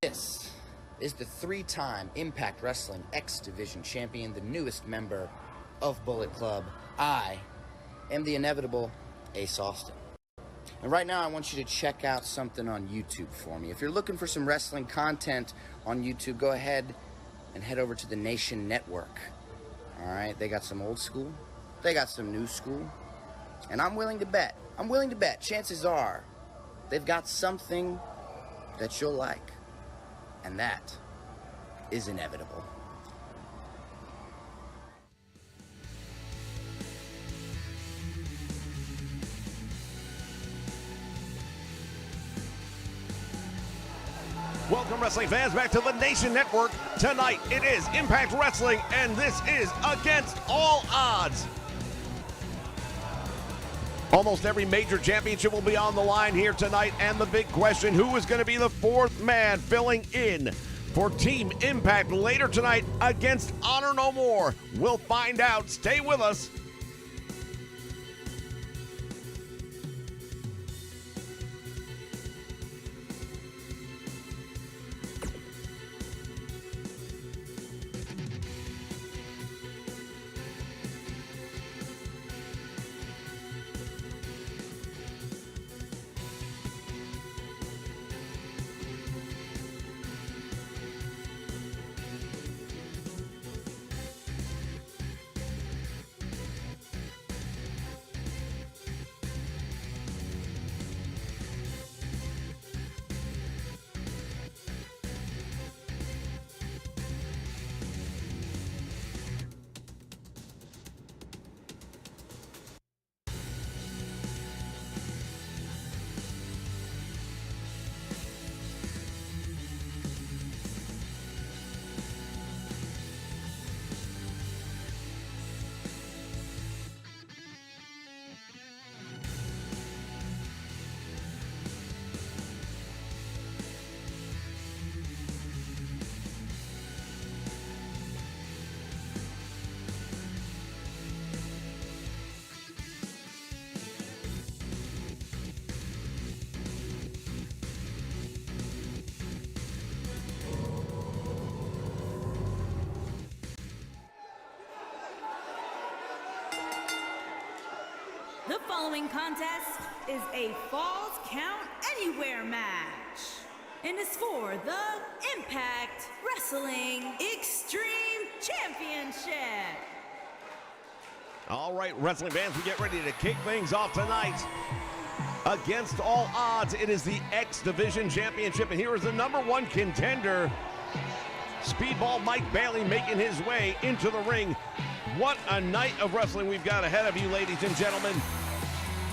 This is the 3-time Impact Wrestling X Division champion, the newest member of Bullet Club. I am the inevitable Ace Austin. And right now I want you to check out something on YouTube for me. If you're looking for some wrestling content on YouTube, go ahead and head over to the NatioNetwork. All right, they got some old school, they got some new school, and I'm willing to bet, chances are they've got something that you'll like, and that is inevitable. Welcome, wrestling fans, back to the Nation Network. Tonight, it is Impact Wrestling, and this is Against All Odds. Almost every major championship will be on the line here tonight, and the big question, who is going to be the fourth man filling in for Team Impact later tonight against Honor No More? We'll find out. Stay with us. The following contest is a Falls Count Anywhere match and is for the Impact Wrestling Extreme Championship. All right, wrestling fans, we get ready to kick things off tonight. Against All Odds, it is the X Division Championship, and here is the #1 contender, Speedball Mike Bailey, making his way into the ring. What a night of wrestling we've got ahead of you, ladies and gentlemen.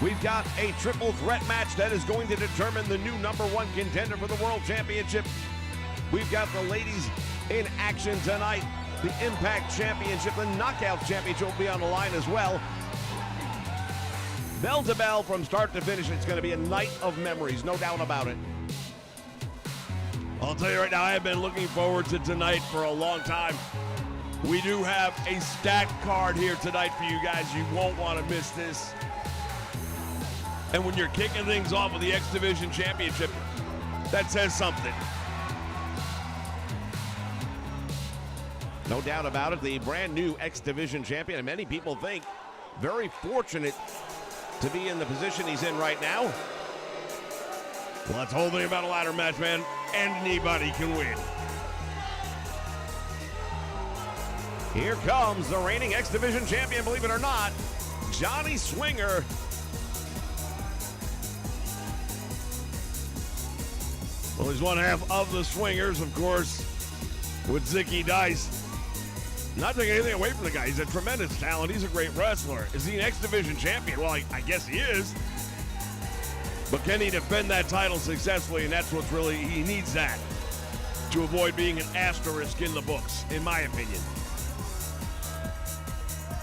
We've got a triple threat match that is going to determine the new #1 contender for the World Championship. We've got the ladies in action tonight. The Impact Championship, the Knockout Championship will be on the line as well. Bell to bell from start to finish. It's going to be a night of memories, no doubt about it. I'll tell you right now, I have been looking forward to tonight for a long time. We do have a stacked card here tonight for you guys. You won't want to miss this. And when you're kicking things off with the X Division Championship, that says something. No doubt about it, the brand new X Division champion, and many people think very fortunate to be in the position he's in right now. Well, that's the whole thing about a ladder match, man. Anybody can win. Here comes the reigning X Division champion, believe it or not, Johnny Swinger. Well, he's one half of the Swingers, of course, with Zicky Dice. Not taking anything away from the guy. He's a tremendous talent. He's a great wrestler. Is he an X Division champion? Well, I guess he is. But can he defend that title successfully? And that's what's really, he needs that to avoid being an asterisk in the books, in my opinion.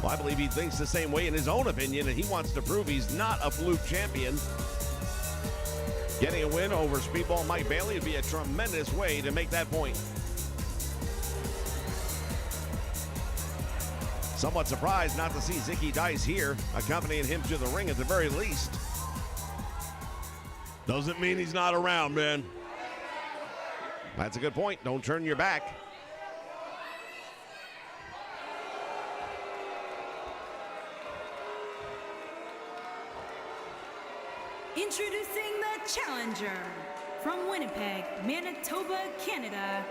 Well, I believe he thinks the same way in his own opinion, and he wants to prove he's not a fluke champion. Getting a win over Speedball Mike Bailey would be a tremendous way to make that point. Somewhat surprised not to see Zicky Dice here, accompanying him to the ring at the very least. Doesn't mean he's not around, man. That's a good point. Don't turn your back. Introducing the challenger from Winnipeg, Manitoba, Canada,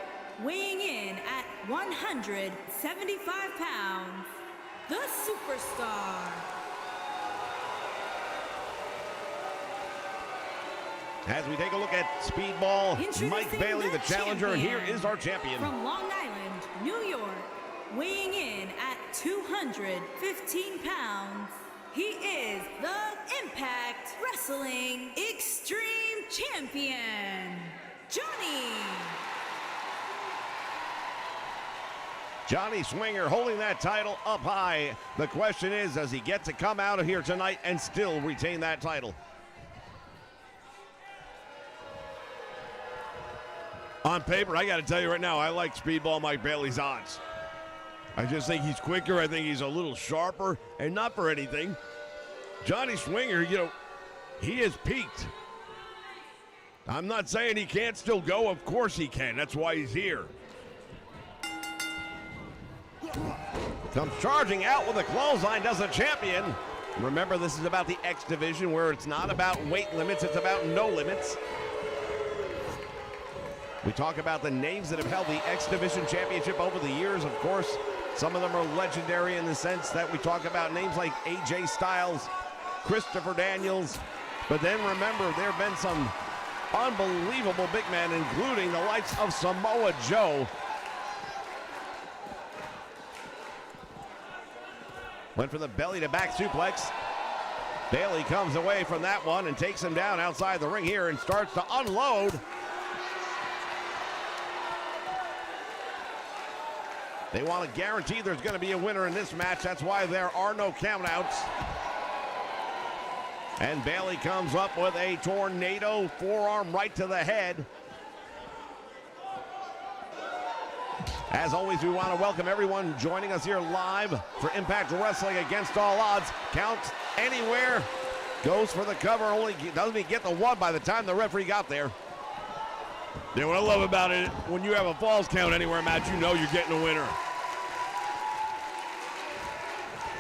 weighing in at 175 pounds, the superstar. As we take a look at Speedball, Mike Bailey, the challenger, and here is our champion. From Long Island, New York, weighing in at 215 pounds, he is the Impact Wrestling Extreme Champion, Johnny Swinger holding that title up high. The question is, does he get to come out of here tonight and still retain that title? On paper, I got to tell you right now, I like Speedball Mike Bailey's odds. I just think he's quicker. I think he's a little sharper, and not for anything. Johnny Swinger, he has peaked. I'm not saying he can't still go. Of course he can. That's why he's here. Comes charging out with a clothesline, does a champion. Remember, this is about the X division where it's not about weight limits, it's about no limits. We talk about the names that have held the X Division Championship over the years. Of course, some of them are legendary in the sense that we talk about names like AJ Styles, Christopher Daniels. But then remember, there have been some unbelievable big men, including the likes of Samoa Joe. Went for the belly-to-back suplex. Bailey comes away from that one and takes him down outside the ring here and starts to unload. They want to guarantee there's going to be a winner in this match. That's why there are no countouts. And Bailey comes up with a tornado forearm right to the head. As always, we want to welcome everyone joining us here live for Impact Wrestling Against All Odds. Counts anywhere, goes for the cover, only doesn't even get the one by the time the referee got there. Yeah, what I love about it, when you have a falls count anywhere match, you know you're getting a winner.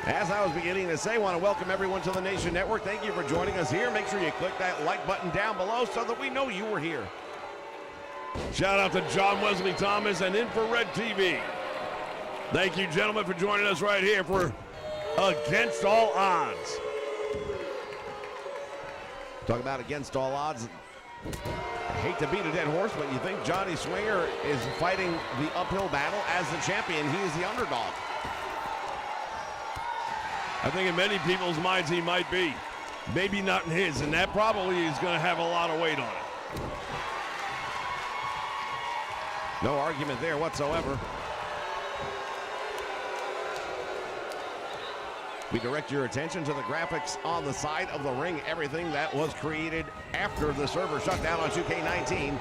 As I was beginning to say, I want to welcome everyone to the Nation Network. Thank you for joining us here. Make sure you click that like button down below so that we know you were here. Shout out to John Wesley Thomas and Infrared TV. Thank you, gentlemen, for joining us right here for Against All Odds. Talk about Against All Odds. I hate to beat a dead horse, but you think Johnny Swinger is fighting the uphill battle as the champion. He is the underdog. I think in many people's minds he might be. Maybe not in his, and that probably is going to have a lot of weight on it. No argument there whatsoever. We direct your attention to the graphics on the side of the ring. Everything that was created after the server shut down on 2K19.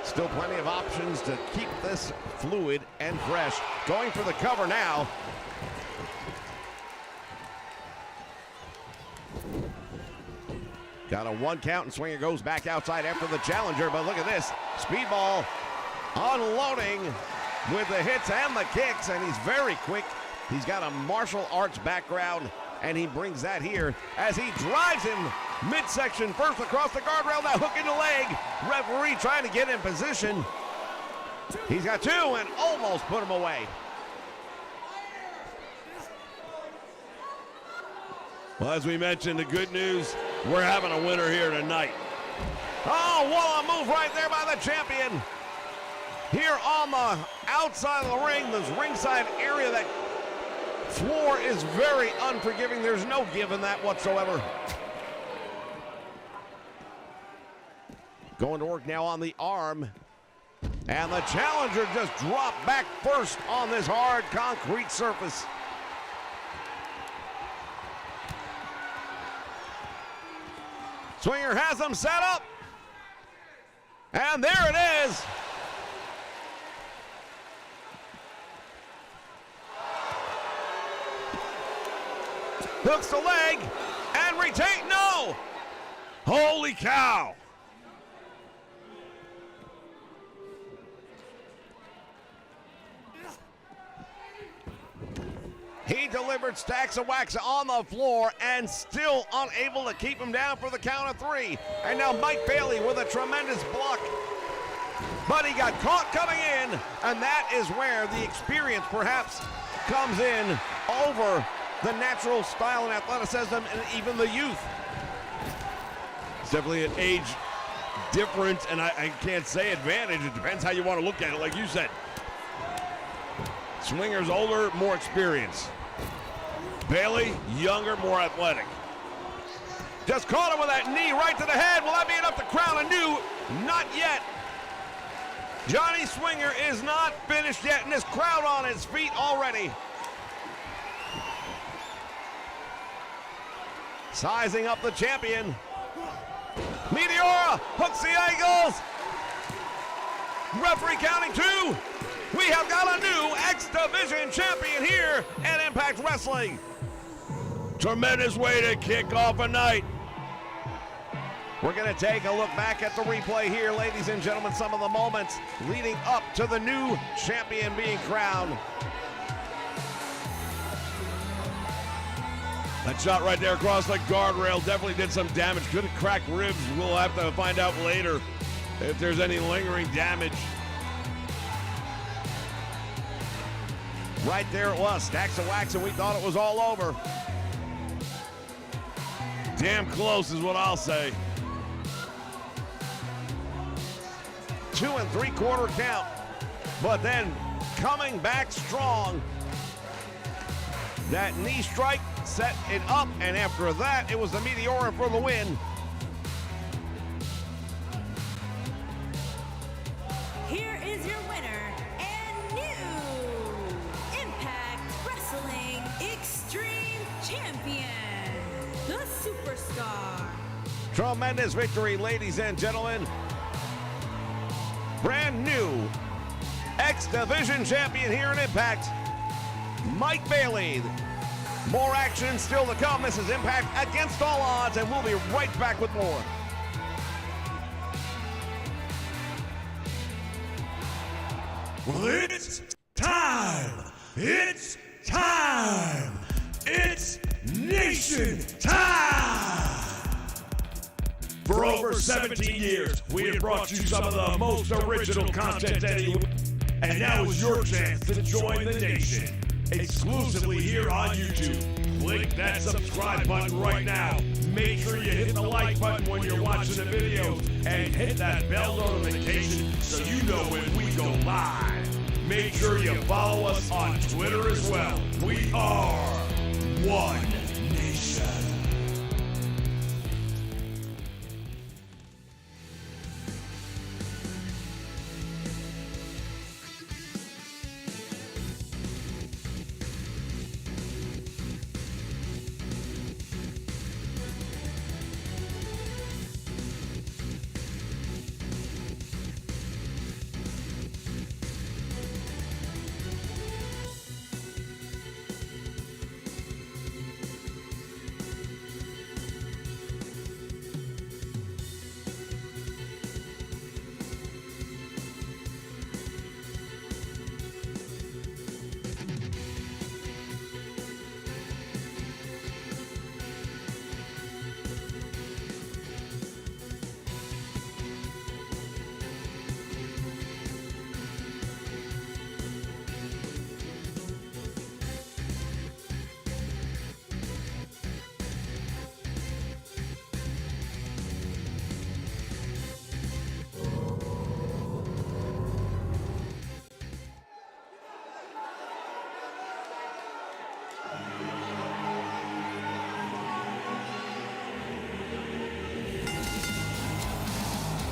Still plenty of options to keep this fluid and fresh. Going for the cover now. Got a one count and Swinger goes back outside after the challenger, but look at this. Speedball unloading with the hits and the kicks, and he's very quick. He's got a martial arts background, and he brings that here as he drives him midsection first across the guardrail, now hook in the leg. Referee trying to get in position. He's got two and almost put him away. Well, as we mentioned, the good news, we're having a winner here tonight. Oh, what a move right there by the champion. Here on the outside of the ring, this ringside area, that floor is very unforgiving. There's no give in that whatsoever. Going to work now on the arm. And the challenger just dropped back first on this hard concrete surface. Swinger has him set up. And there it is. Hooks the leg and retain. No! Holy cow! He delivered stacks of wax on the floor and still unable to keep him down for the count of 3. And now Mike Bailey with a tremendous block. But he got caught coming in, and that is where the experience perhaps comes in over the natural style and athleticism and even the youth. It's definitely an age difference, and I can't say advantage. It depends how you want to look at it, like you said. Swinger's older, more experienced. Bailey, younger, more athletic. Just caught him with that knee right to the head. Will that be enough to crown a new? Not yet. Johnny Swinger is not finished yet, and this crowd on its feet already. Sizing up the champion. Meteora hooks the ankles. Referee counting 2. We have got a new X Division champion here at Impact Wrestling. Tremendous way to kick off a night. We're going to take a look back at the replay here, ladies and gentlemen, some of the moments leading up to the new champion being crowned. That shot right there across the guardrail definitely did some damage. Could have cracked ribs. We'll have to find out later if there's any lingering damage. Right there it was, stacks of wax, and we thought it was all over. Damn close is what I'll say. 2 3/4 count, but then coming back strong. That knee strike set it up, and after that, it was the Meteora for the win. Here is your winner and new Impact Wrestling Extreme Champion, the Superstar. Tremendous victory, ladies and gentlemen. Brand new X Division champion here in Impact, Mike Bailey. More action still to come. This is Impact Against All Odds, and we'll be right back with more. Well, it's time. It's time. It's Nation time. For over 17 years, we have brought you some of the most original content anywhere. And now is your chance to join the Nation. Exclusively here on YouTube. Click that subscribe button right now. Make sure you hit the like button when you're watching the videos and hit that bell notification so you know when we go live. Make sure you follow us on Twitter as well. We are One Nation.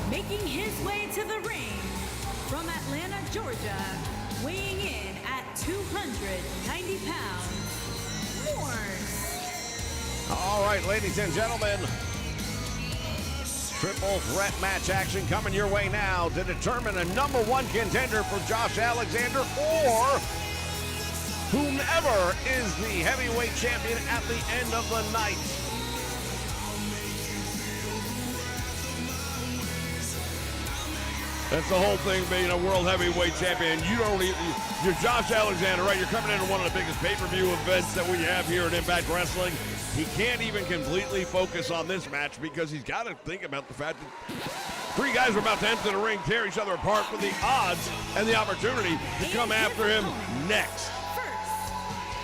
Making his way to the ring from Atlanta, Georgia, weighing in at 290 pounds, Morse. All right, ladies and gentlemen, triple threat match action coming your way now to determine a #1 contender for Josh Alexander or whomever is the heavyweight champion at the end of the night. That's the whole thing, being a world heavyweight champion. You're Josh Alexander, right? You're coming into one of the biggest pay-per-view events that we have here at Impact Wrestling. He can't even completely focus on this match because he's got to think about the fact that three guys are about to enter the ring, tear each other apart for the odds and the opportunity to come after him next. First,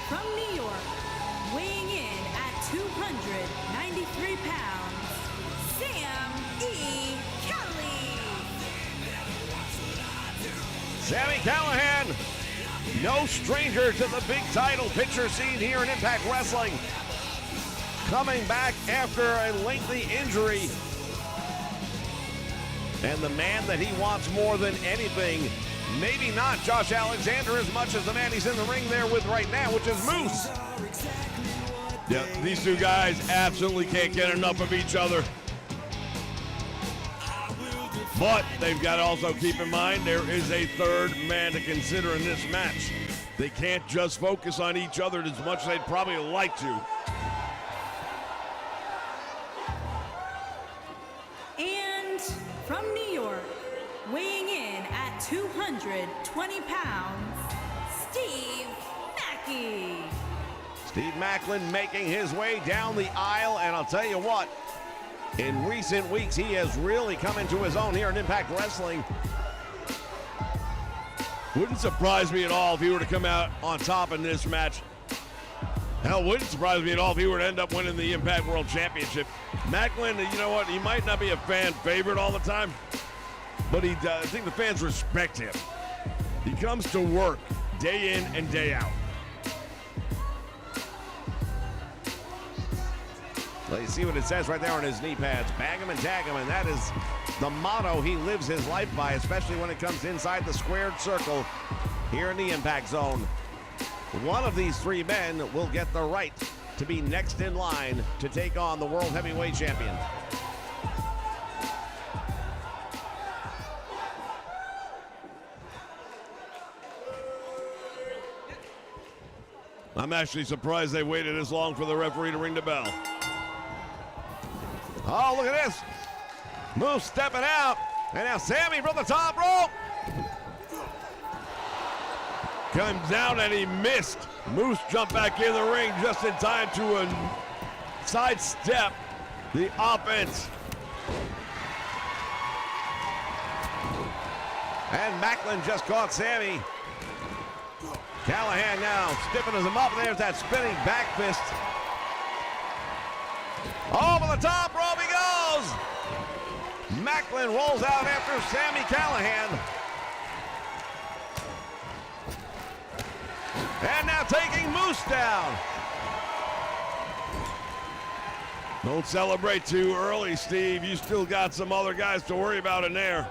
from New York, weighing in at 293 pounds, Sam E. Kelly. Sami Callihan, no stranger to the big title picture scene here in Impact Wrestling. Coming back after a lengthy injury. And the man that he wants more than anything, maybe not Josh Alexander as much as the man he's in the ring there with right now, which is Moose. Yeah, these two guys absolutely can't get enough of each other. But they've got to also keep in mind there is a third man to consider in this match. They can't just focus on each other as much as they'd probably like to. And from New York, weighing in at 220 pounds, Steve Mackey. Steve Macklin making his way down the aisle, and I'll tell you what, in recent weeks, he has really come into his own here in Impact Wrestling. Wouldn't surprise me at all if he were to come out on top in this match. Hell, wouldn't surprise me at all if he were to end up winning the Impact World Championship. Macklin, you know what, he might not be a fan favorite all the time, but I think the fans respect him. He comes to work day in and day out. Well, you see what it says right there on his knee pads. Bag him and tag him, and that is the motto he lives his life by, especially when it comes inside the squared circle here in the Impact Zone. One of these three men will get the right to be next in line to take on the World Heavyweight Champion. I'm actually surprised they waited as long for the referee to ring the bell. Oh, look at this. Moose stepping out. And now Sami from the top rope. Comes down and he missed. Moose jumped back in the ring just in time to sidestep the offense. And Macklin just caught Sami. Callihan now stiffening him up. There's that spinning back fist. Over the top rope he goes. Macklin rolls out after Sami Callihan. And now taking Moose down. Don't celebrate too early, Steve. You still got some other guys to worry about in there.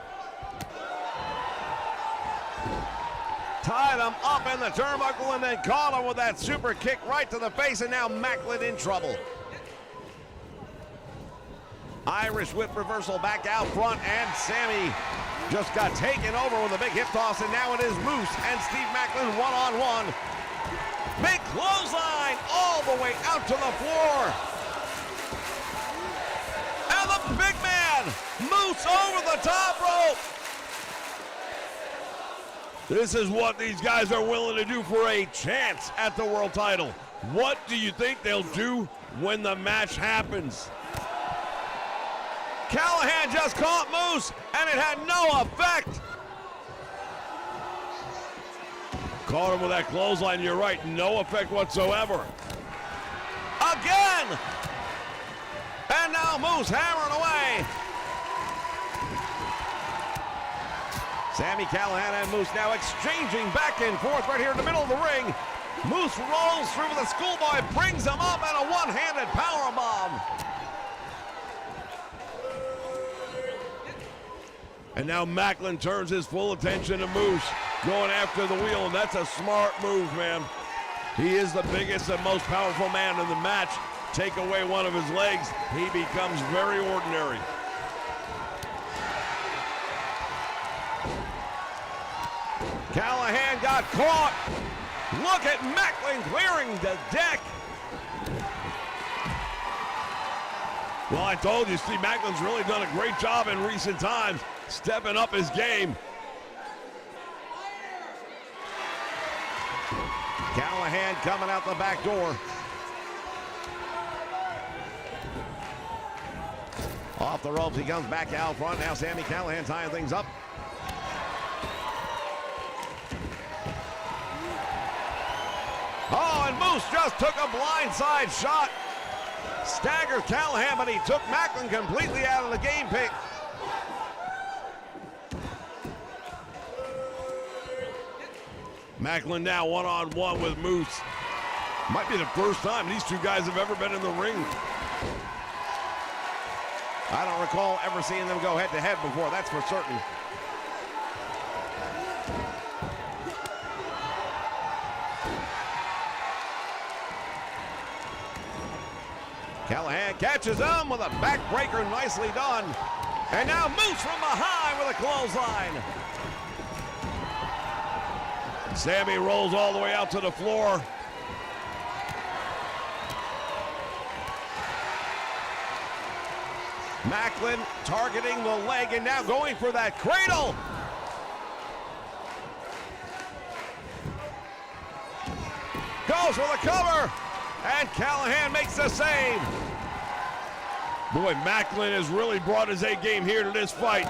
Tied him up in the turnbuckle and then caught him with that super kick right to the face, and now Macklin in trouble. Irish whip reversal back out front, and Sami just got taken over with a big hip toss, and now it is Moose and Steve Macklin one-on-one. Big clothesline all the way out to the floor. And the big man, Moose over the top rope. This is what these guys are willing to do for a chance at the world title. What do you think they'll do when the match happens? Callihan just caught Moose, and it had no effect. Caught him with that clothesline, you're right, no effect whatsoever. Again! And now Moose hammering away. Sami Callihan and Moose now exchanging back and forth right here in the middle of the ring. Moose rolls through with a schoolboy, brings him up, and a one-handed powerbomb. And now Macklin turns his full attention to Moose, going after the wheel, and that's a smart move, man. He is the biggest and most powerful man in the match. Take away one of his legs, he becomes very ordinary. Callihan got caught. Look at Macklin clearing the deck. Well, I told you, Steve Macklin's really done a great job in recent times, stepping up his game. Callahan coming out the back door. Off the ropes, he comes back out front. Now Sami Callahan tying things up. Oh, and Moose just took a blindside shot. Staggered Callahan, but he took Macklin completely out of the game pick. Macklin now one-on-one with Moose. Might be the first time these two guys have ever been in the ring. I don't recall ever seeing them go head-to-head before, that's for certain. Callahan catches him with a backbreaker, nicely done. And now Moose from behind with a clothesline. Sami rolls all the way out to the floor. Macklin targeting the leg and now going for that cradle. Goes for the cover. And Callahan makes the save. Boy, Macklin has really brought his A game here to this fight.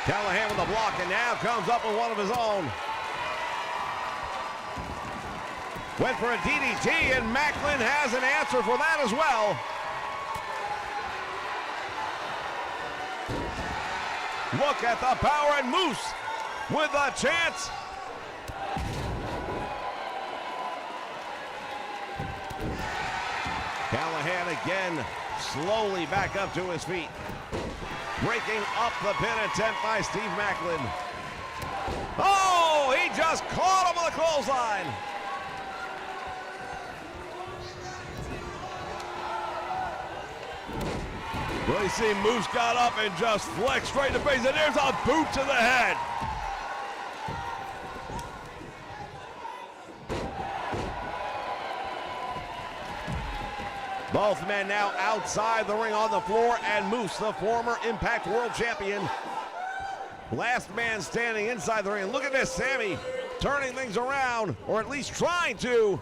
Callahan with a block and now comes up with one of his own. Went for a DDT and Macklin has an answer for that as well. Look at the power, and Moose with a chance. Callahan again slowly back up to his feet. Breaking up the pin attempt by Steve Macklin. Oh, he just caught him with a clothesline. Well, you see Moose got up and just flexed straight in the face, and there's a boot to the head. Both men now outside the ring on the floor, and Moose, the former Impact World Champion, last man standing inside the ring. Look at this, Sami turning things around, or at least trying to.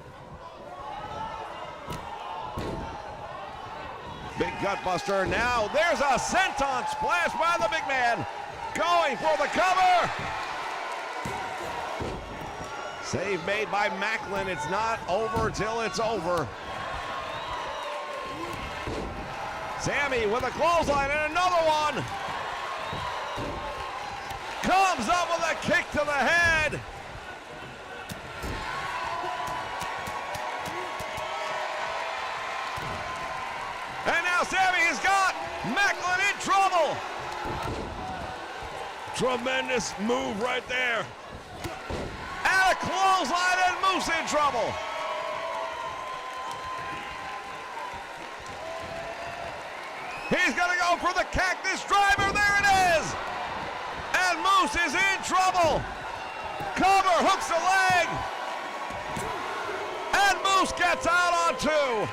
Big gutbuster now. There's a senton splash by the big man. Going for the cover. Save made by Macklin. It's not over till it's over. Sami with a clothesline and another one. Comes up with a kick to the head. And now Sami has got Macklin in trouble. Tremendous move right there. And a clothesline and Moose in trouble. He's going to go for the cactus driver. There it is. And Moose is in trouble. Cover hooks the leg. And Moose gets out on two.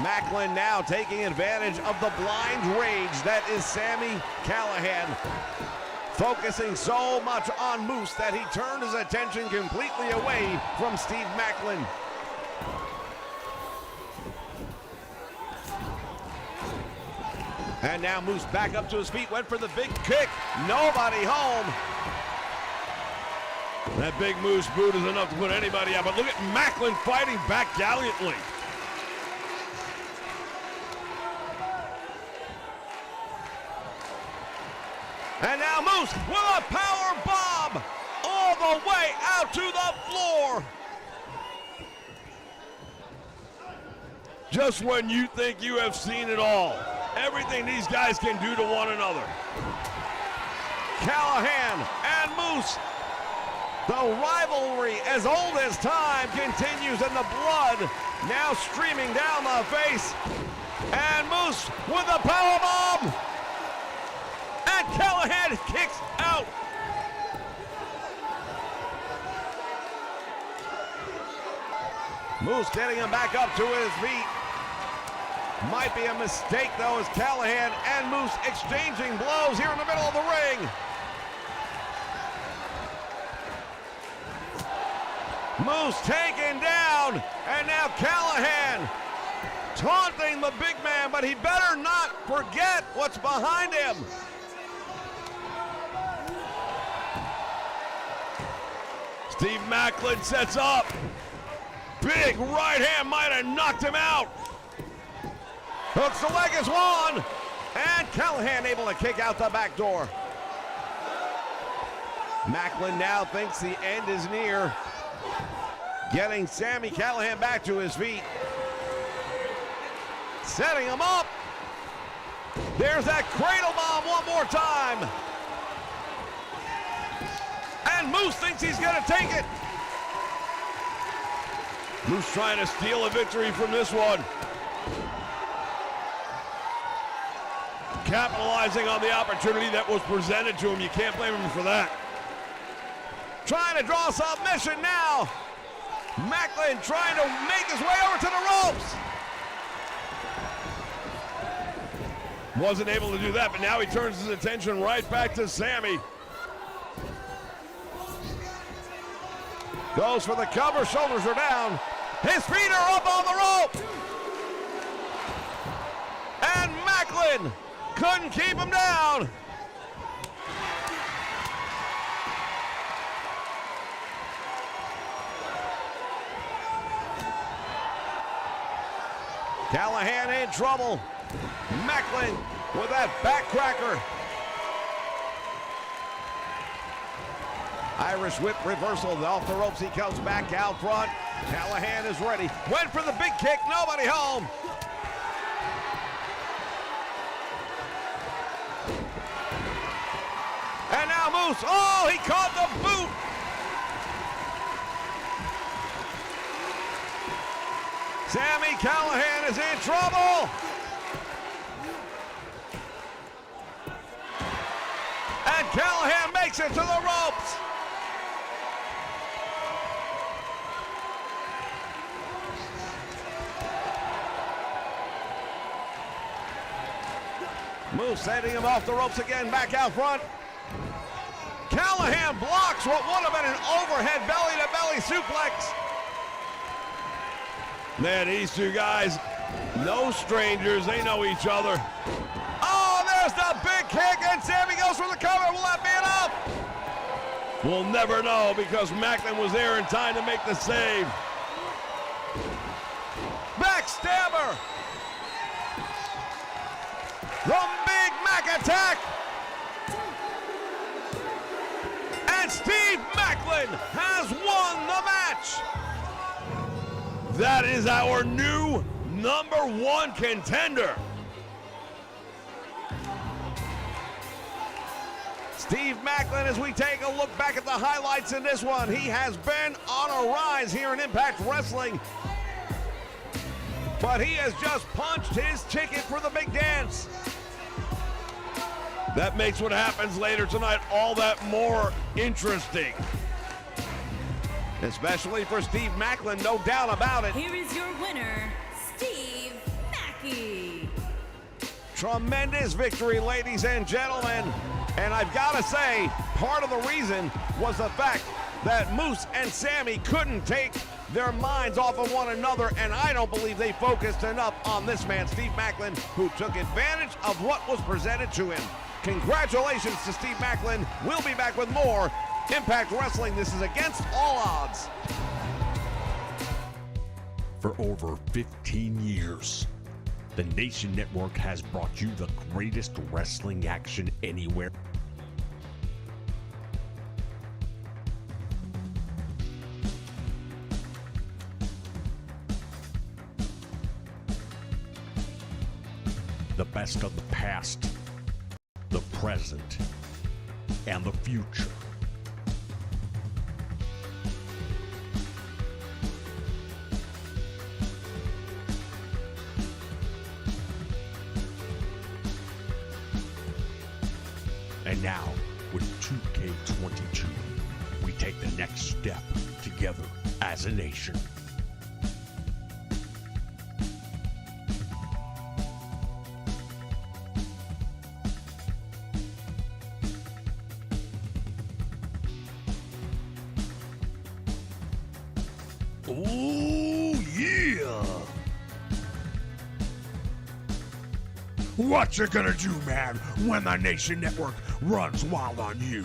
Macklin now taking advantage of the blind rage that is Sami Callahan. Focusing so much on Moose that he turned his attention completely away from Steve Macklin. And now Moose back up to his feet, went for the big kick. Nobody home. That big Moose boot is enough to put anybody out, but look at Macklin fighting back gallantly. And now Moose with a power bomb all the way out to the floor. Just when you think you have seen it all, everything these guys can do to one another. Callahan and Moose. The rivalry as old as time continues, and the blood now streaming down the face. And Moose with a powerbomb. And Callahan kicks out. Moose getting him back up to his feet. Might be a mistake, though, as Callahan and Moose exchanging blows here in the middle of the ring. Moose taken down, and now Callahan taunting the big man, but he better not forget what's behind him. Steve Macklin sets up. Big right hand might have knocked him out. Hooks the leg is one, and Callahan able to kick out the back door. Macklin now thinks the end is near, getting Sami Callahan back to his feet. Setting him up. There's that cradle bomb one more time. And Moose thinks he's gonna take it. Moose trying to steal a victory from this one. Capitalizing on the opportunity that was presented to him. You can't blame him for that. Trying to draw submission now. Macklin trying to make his way over to the ropes. Wasn't able to do that, but now he turns his attention right back to Sami. Goes for the cover, shoulders are down. His feet are up on the rope. And Macklin couldn't keep him down. Callahan in trouble. Macklin with that backcracker. Irish whip reversal off the ropes. He comes back out front. Callahan is ready. Went for the big kick. Nobody home. And now Moose. Oh, he caught the boot. Sami Callahan is in trouble. And Callahan makes it to the ropes. Moose sending him off the ropes again, back out front. Callahan blocks what would have been an overhead belly-to-belly suplex. Man, these two guys, no strangers. They know each other. Oh, there's the big kick, and Sami goes for the cover. Will that be enough? We'll never know because Macklin was there in time to make the save. Backstabber. The Big Mac attack. And Steve Macklin has won the match. That is our new #1 contender. Steve Macklin, as we take a look back at the highlights in this one, he has been on a rise here in Impact Wrestling. But he has just punched his ticket for the big dance. That makes what happens later tonight all that more interesting. Especially for Steve Macklin, no doubt about it. Here is your winner, Steve Mackey. Tremendous victory, ladies and gentlemen. And I've got to say, part of the reason was the fact that Moose and Sami couldn't take their minds off of one another, and I don't believe they focused enough on this man, Steve Macklin, who took advantage of what was presented to him. Congratulations to Steve Macklin. We'll be back with more Impact Wrestling. This is Against All Odds. For over 15 years, the Nation Network has brought you the greatest wrestling action anywhere. The best of the past, the present, and the future. And now, with 2K22, we take the next step together as a nation. Oh, yeah! What you gonna do, man, when the Nation Network runs wild on you?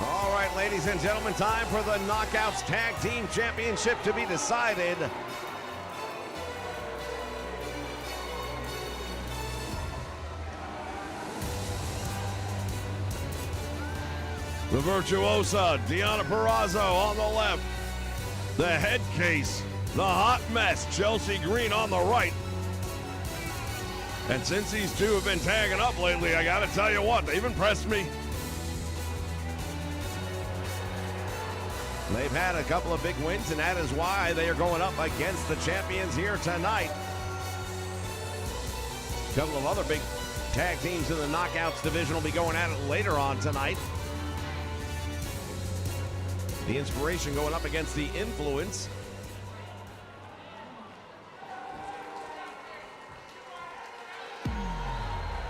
All right, ladies and gentlemen, time for the Knockouts Tag Team Championship to be decided. The Virtuosa, Deonna Purrazzo on the left. The head case, the hot mess, Chelsea Green on the right. And since these two have been tagging up lately, I gotta tell you what, they've impressed me. They've had a couple of big wins, and that is why they are going up against the champions here tonight. A couple of other big tag teams in the Knockouts division will be going at it later on tonight. The Inspiration going up against the Influence.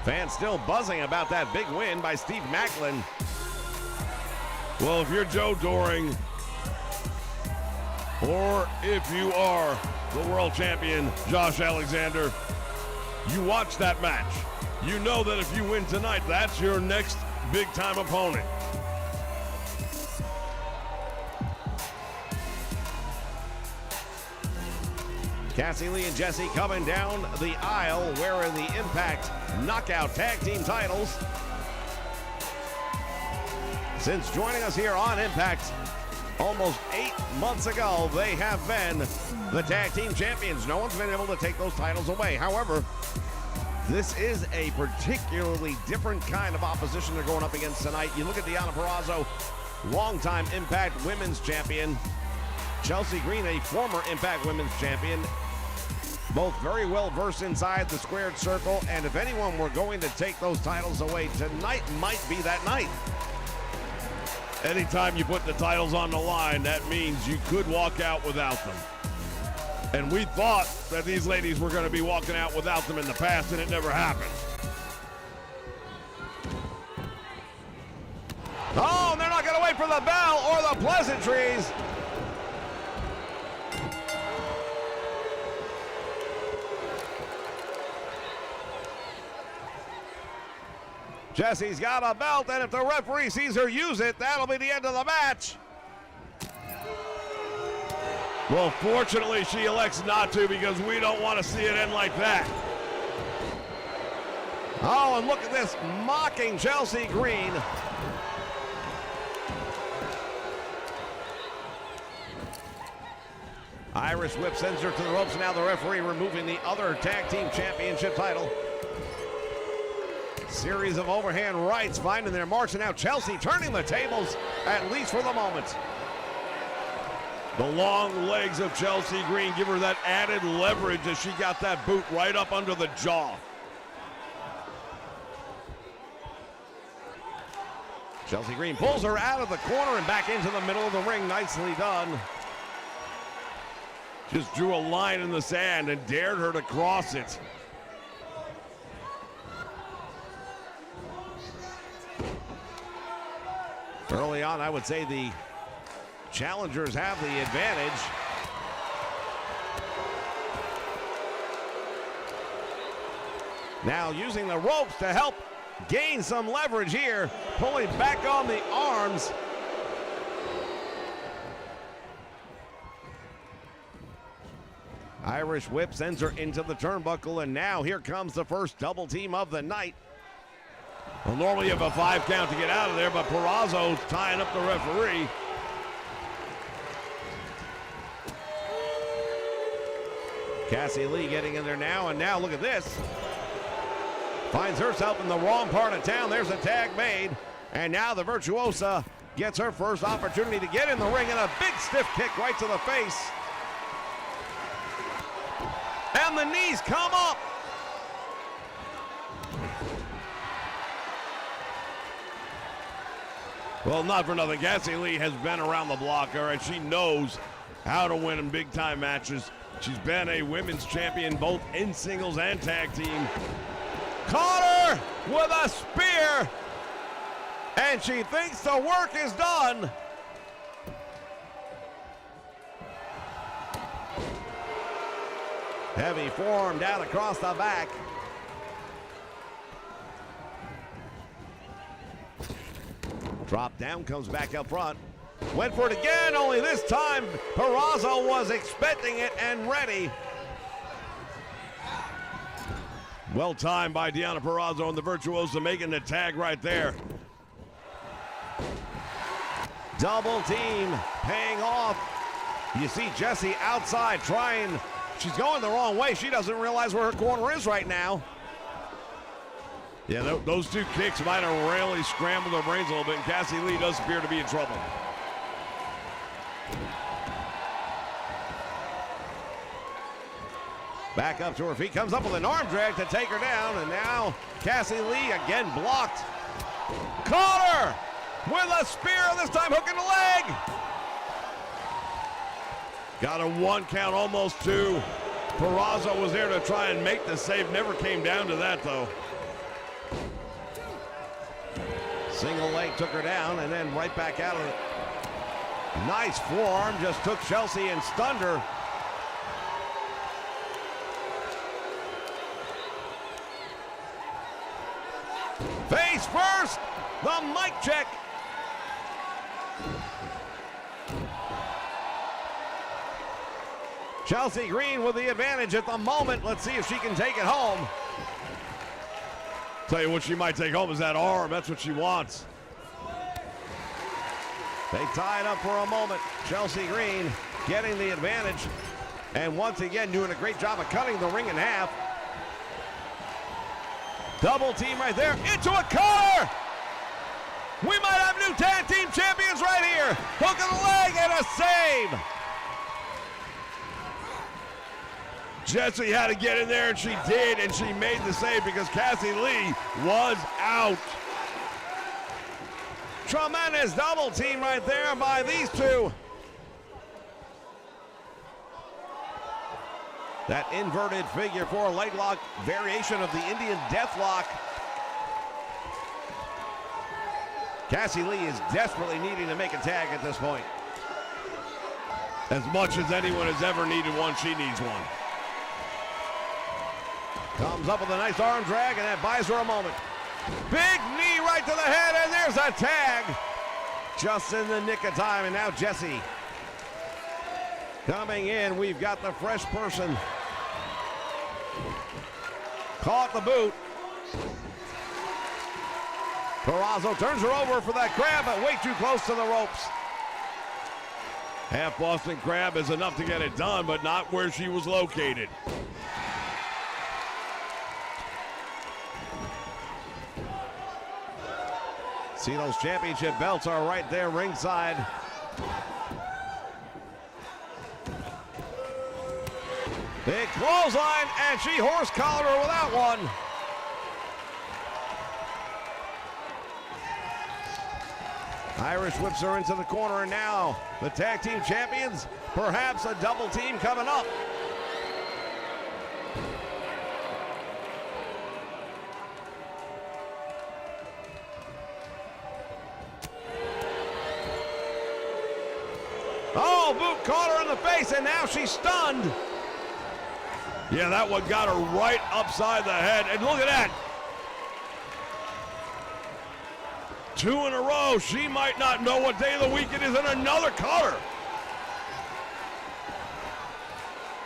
Fans still buzzing about that big win by Steve Macklin. Well, if you're Joe Doring, or if you are the world champion, Josh Alexander, you watch that match. You know that if you win tonight, that's your next big-time opponent. Cassie Lee and Jesse coming down the aisle wearing the Impact Knockout Tag Team titles. Since joining us here on Impact almost 8 months ago, they have been the tag team champions. No one's been able to take those titles away. However, this is a particularly different kind of opposition they're going up against tonight. You look at Deonna Purrazzo, longtime Impact Women's Champion. Chelsea Green, a former Impact Women's Champion. Both very well versed inside the squared circle, and if anyone were going to take those titles away, tonight might be that night. Anytime you put the titles on the line, that means you could walk out without them. And we thought that these ladies were going to be walking out without them in the past, and it never happened. Oh, and they're not going to wait for the bell or the pleasantries. Jesse's got a belt, and if the referee sees her use it, that'll be the end of the match. Well, fortunately, she elects not to, because we don't want to see it end like that. Oh, and look at this, mocking Chelsea Green. Irish whip sends her to the ropes. Now the referee removing the other tag team championship title. Series of overhand rights finding their marks, and now Chelsea turning the tables, at least for the moment. The long legs of Chelsea Green give her that added leverage as she got that boot right up under the jaw. Chelsea Green pulls her out of the corner and back into the middle of the ring. Nicely done. Just drew a line in the sand and dared her to cross it. Early on, I would say the challengers have the advantage. Now using the ropes to help gain some leverage here, pulling back on the arms. Irish whip sends her into the turnbuckle, and now here comes the first double team of the night. Well, normally you have a 5 count to get out of there, but Purrazzo's tying up the referee. Cassie Lee getting in there now, and now look at this. Finds herself in the wrong part of town. There's a tag made, and now the Virtuosa gets her first opportunity to get in the ring, and a big stiff kick right to the face. And the knees come up. Well, not for nothing. Cassie Lee has been around the block, all right? She knows how to win in big-time matches. She's been a women's champion both in singles and tag team. Caught her with a spear, and she thinks the work is done. Heavy forearm down across the back. Drop down, comes back up front. Went for it again, only this time Purrazzo was expecting it and ready. Well timed by Deonna Purrazzo and the Virtuosa, making the tag right there. Double team paying off. You see Jessie outside trying. She's going the wrong way. She doesn't realize where her corner is right now. Yeah, those 2 kicks might have really scrambled her brains a little bit, and Cassie Lee does appear to be in trouble. Back up to her feet, comes up with an arm drag to take her down, and now Cassie Lee again blocked. Caught her with a spear, this time hooking the leg. Got a 1 count, almost 2. Purrazzo was there to try and make the save, never came down to that though. Single leg took her down, and then right back out of it. Nice forearm, just took Chelsea and stunned her. Face first, the mic check. Chelsea Green with the advantage at the moment. Let's see if she can take it home. Tell you what she might take home is that arm. That's what she wants. They tie it up for a moment. Chelsea Green getting the advantage. And once again doing a great job of cutting the ring in half. Double team right there. Into a collar. We might have new tag team champions right here. Hook of the leg and a save. Jessie had to get in there, and she did, and she made the save because Cassie Lee was out. Tremendous double team right there by these two. That inverted figure 4 leg lock variation of the Indian death lock. Cassie Lee is desperately needing to make a tag at this point. As much as anyone has ever needed one, she needs one. Comes up with a nice arm drag, and that buys her a moment. Big knee right to the head, and there's a tag. Just in the nick of time, and now Jessie. Coming in, we've got the fresh person. Caught the boot. Purrazzo turns her over for that grab, but way too close to the ropes. Half Boston Crab is enough to get it done, but not where she was located. See, those championship belts are right there ringside. Big clothesline, and she horse collared her with that one. Irish whips her into the corner, and now the tag team champions, perhaps a double team coming up. Oh, boot caught her in the face, and now she's stunned. Yeah, that one got her right upside the head. And look at that. 2 in a row. She might not know what day of the week it is, and another cutter.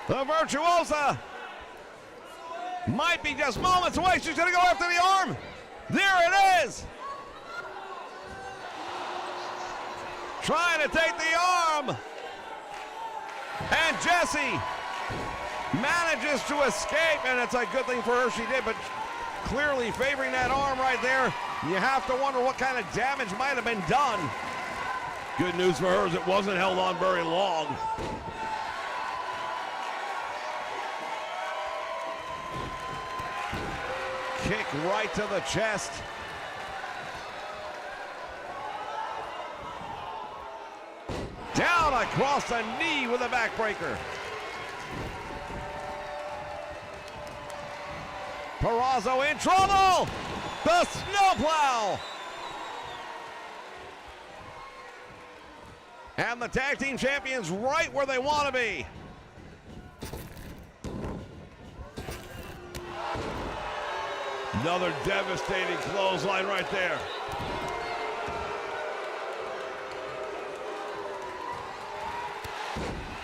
The Virtuosa might be just moments away. She's going to go after the arm. There it is. Trying to take the arm. And Jessie manages to escape, and it's a good thing for her she did, but clearly favoring that arm right there. You have to wonder what kind of damage might have been done. Good news for her is it wasn't held on very long. Kick right to the chest. Down across the knee with a backbreaker. Purrazzo in trouble. The snowplow. And the tag team champions right where they want to be. Another devastating clothesline right there.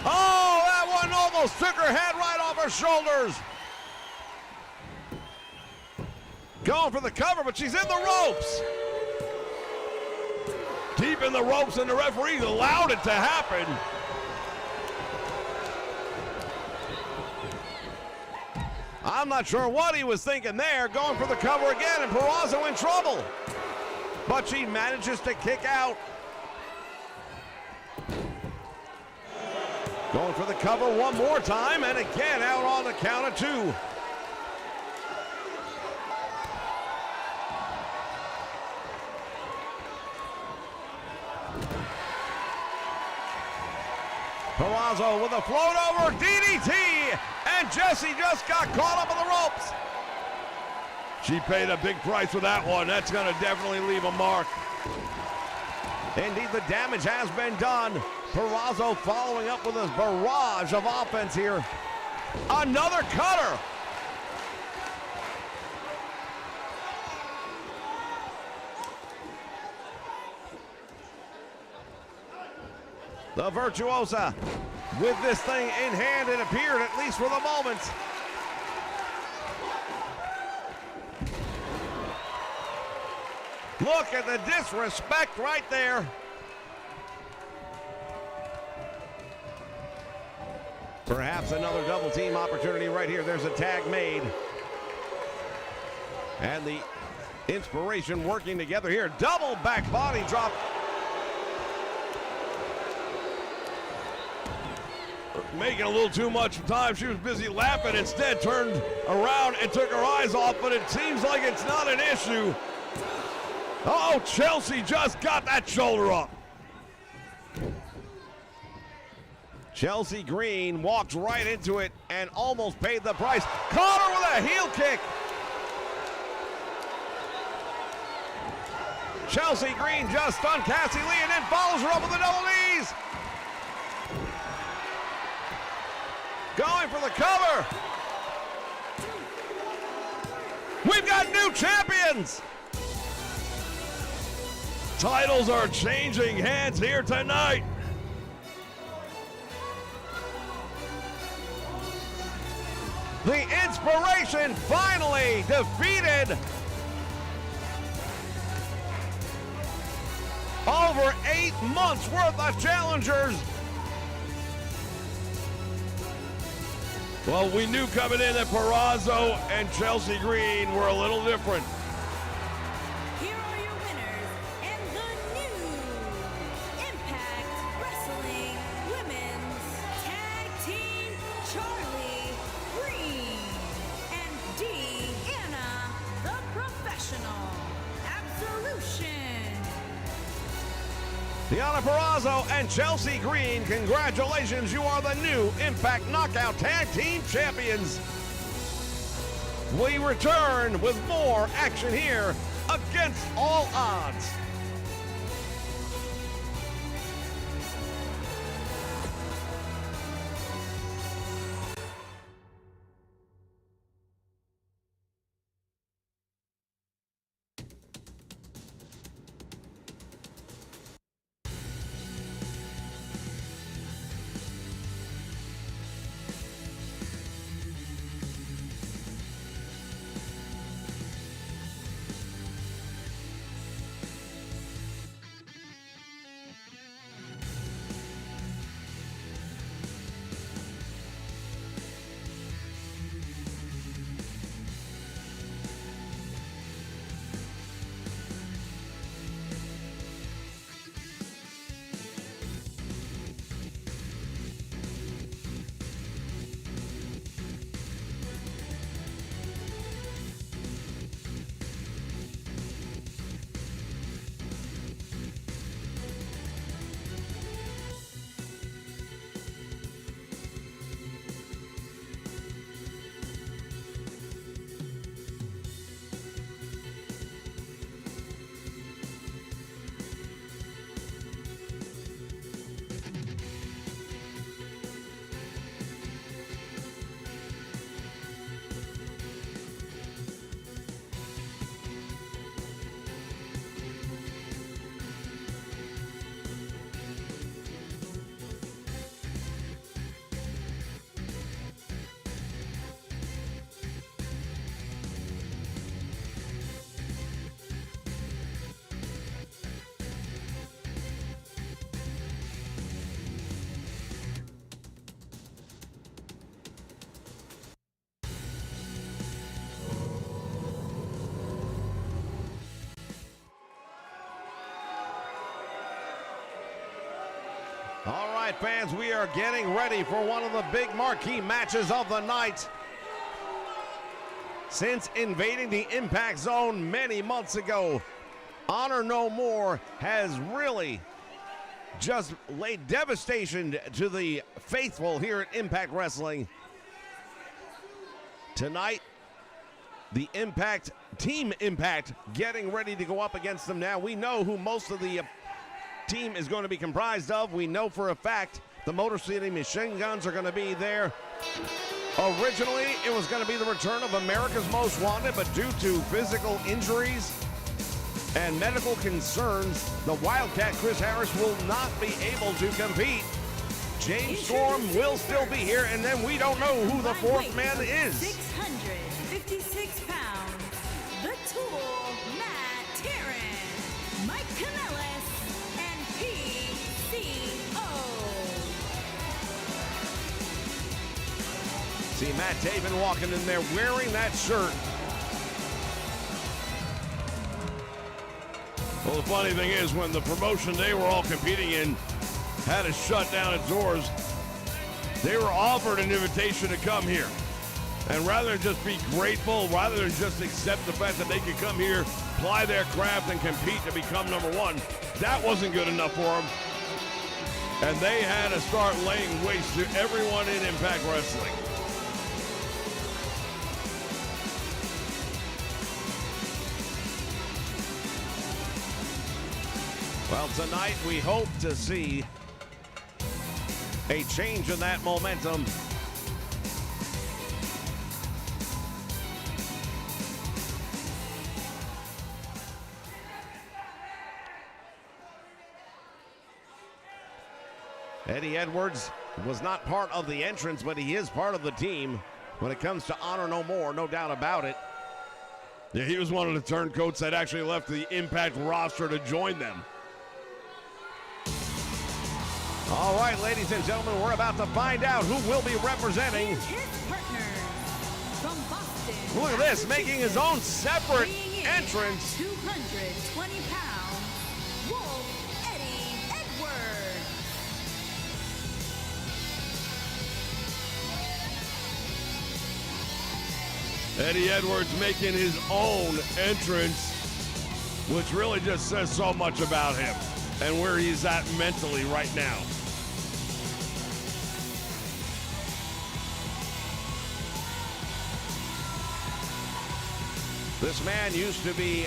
Oh, that one almost took her head right off her shoulders. Going for the cover, but she's in the ropes. Deep in the ropes, and the referee allowed it to happen. I'm not sure what he was thinking there, going for the cover again, and Purrazzo in trouble. But she manages to kick out. Going for the cover one more time, and again out on the count of 2. Purrazzo with a float over DDT, and Jessie just got caught up in the ropes. She paid a big price for that one. That's going to definitely leave a mark. Indeed, the damage has been done. Purrazzo following up with a barrage of offense here. Another cutter. The Virtuosa with this thing in hand, it appeared, at least for the moment. Look at the disrespect right there. Perhaps another double team opportunity right here. There's a tag made. And the Inspiration working together here. Double back body drop. Making a little too much time. She was busy laughing, instead turned around and took her eyes off, but it seems like it's not an issue. Oh, Chelsea just got that shoulder up. Chelsea Green walked right into it and almost paid the price. Caught her with a heel kick. Chelsea Green just stunned Cassie Lee and then follows her up with the double knees. Going for the cover. We've got new champions. Titles are changing hands here tonight. The Inspiration finally defeated over 8 months worth of challengers. Well, we knew coming in that Purrazzo and Chelsea Green were a little different. Here are your winners and the new Impact Wrestling Women's Tag Team, Charlie Green and Deanna, the Professional Absolution. Deanna Purrazzo and Chelsea Green, congratulations, you are the new Impact Knockout Tag Team Champions. We return with more action here against all odds. right, fans, we are getting ready for one of the big marquee matches of the night. Since invading the Impact Zone many months ago, Honor No More has really just laid devastation to the faithful here at Impact Wrestling. Tonight, the Impact, Team Impact, getting ready to go up against them now. We know who most of the team is going to be comprised of. We know for a fact the Motor City Machine Guns are going to be there. Originally, it was going to be the return of America's Most Wanted, but due to physical injuries and medical concerns, the Wildcat Chris Harris will not be able to compete. James Storm will still be here, and then we don't know who the fourth man is. 656 pounds, the Tool, Matt Tarrant, Mike Kanellis, and PCO. See Matt Taven walking in there wearing that shirt. Well, the funny thing is, when the promotion they were all competing in had to shut down its doors, they were offered an invitation to come here. And rather than just be grateful, rather than just accept the fact that they could come here, ply their craft, and compete to become number one, that wasn't good enough for them. And they had to start laying waste to everyone in Impact Wrestling. Well, tonight we hope to see a change in that momentum. Eddie Edwards was not part of the entrance, but he is part of the team when it comes to Honor No More, no doubt about it. Yeah, he was one of the turncoats that actually left the Impact roster to join them. All right, ladies and gentlemen, we're about to find out who will be representing. And his partner from Boston. Look at this, making his own separate weighing in entrance. at 220 pounds, Wolf Eddie Edwards. Eddie Edwards making his own entrance, which really just says so much about him and where he's at mentally right now. This man used to be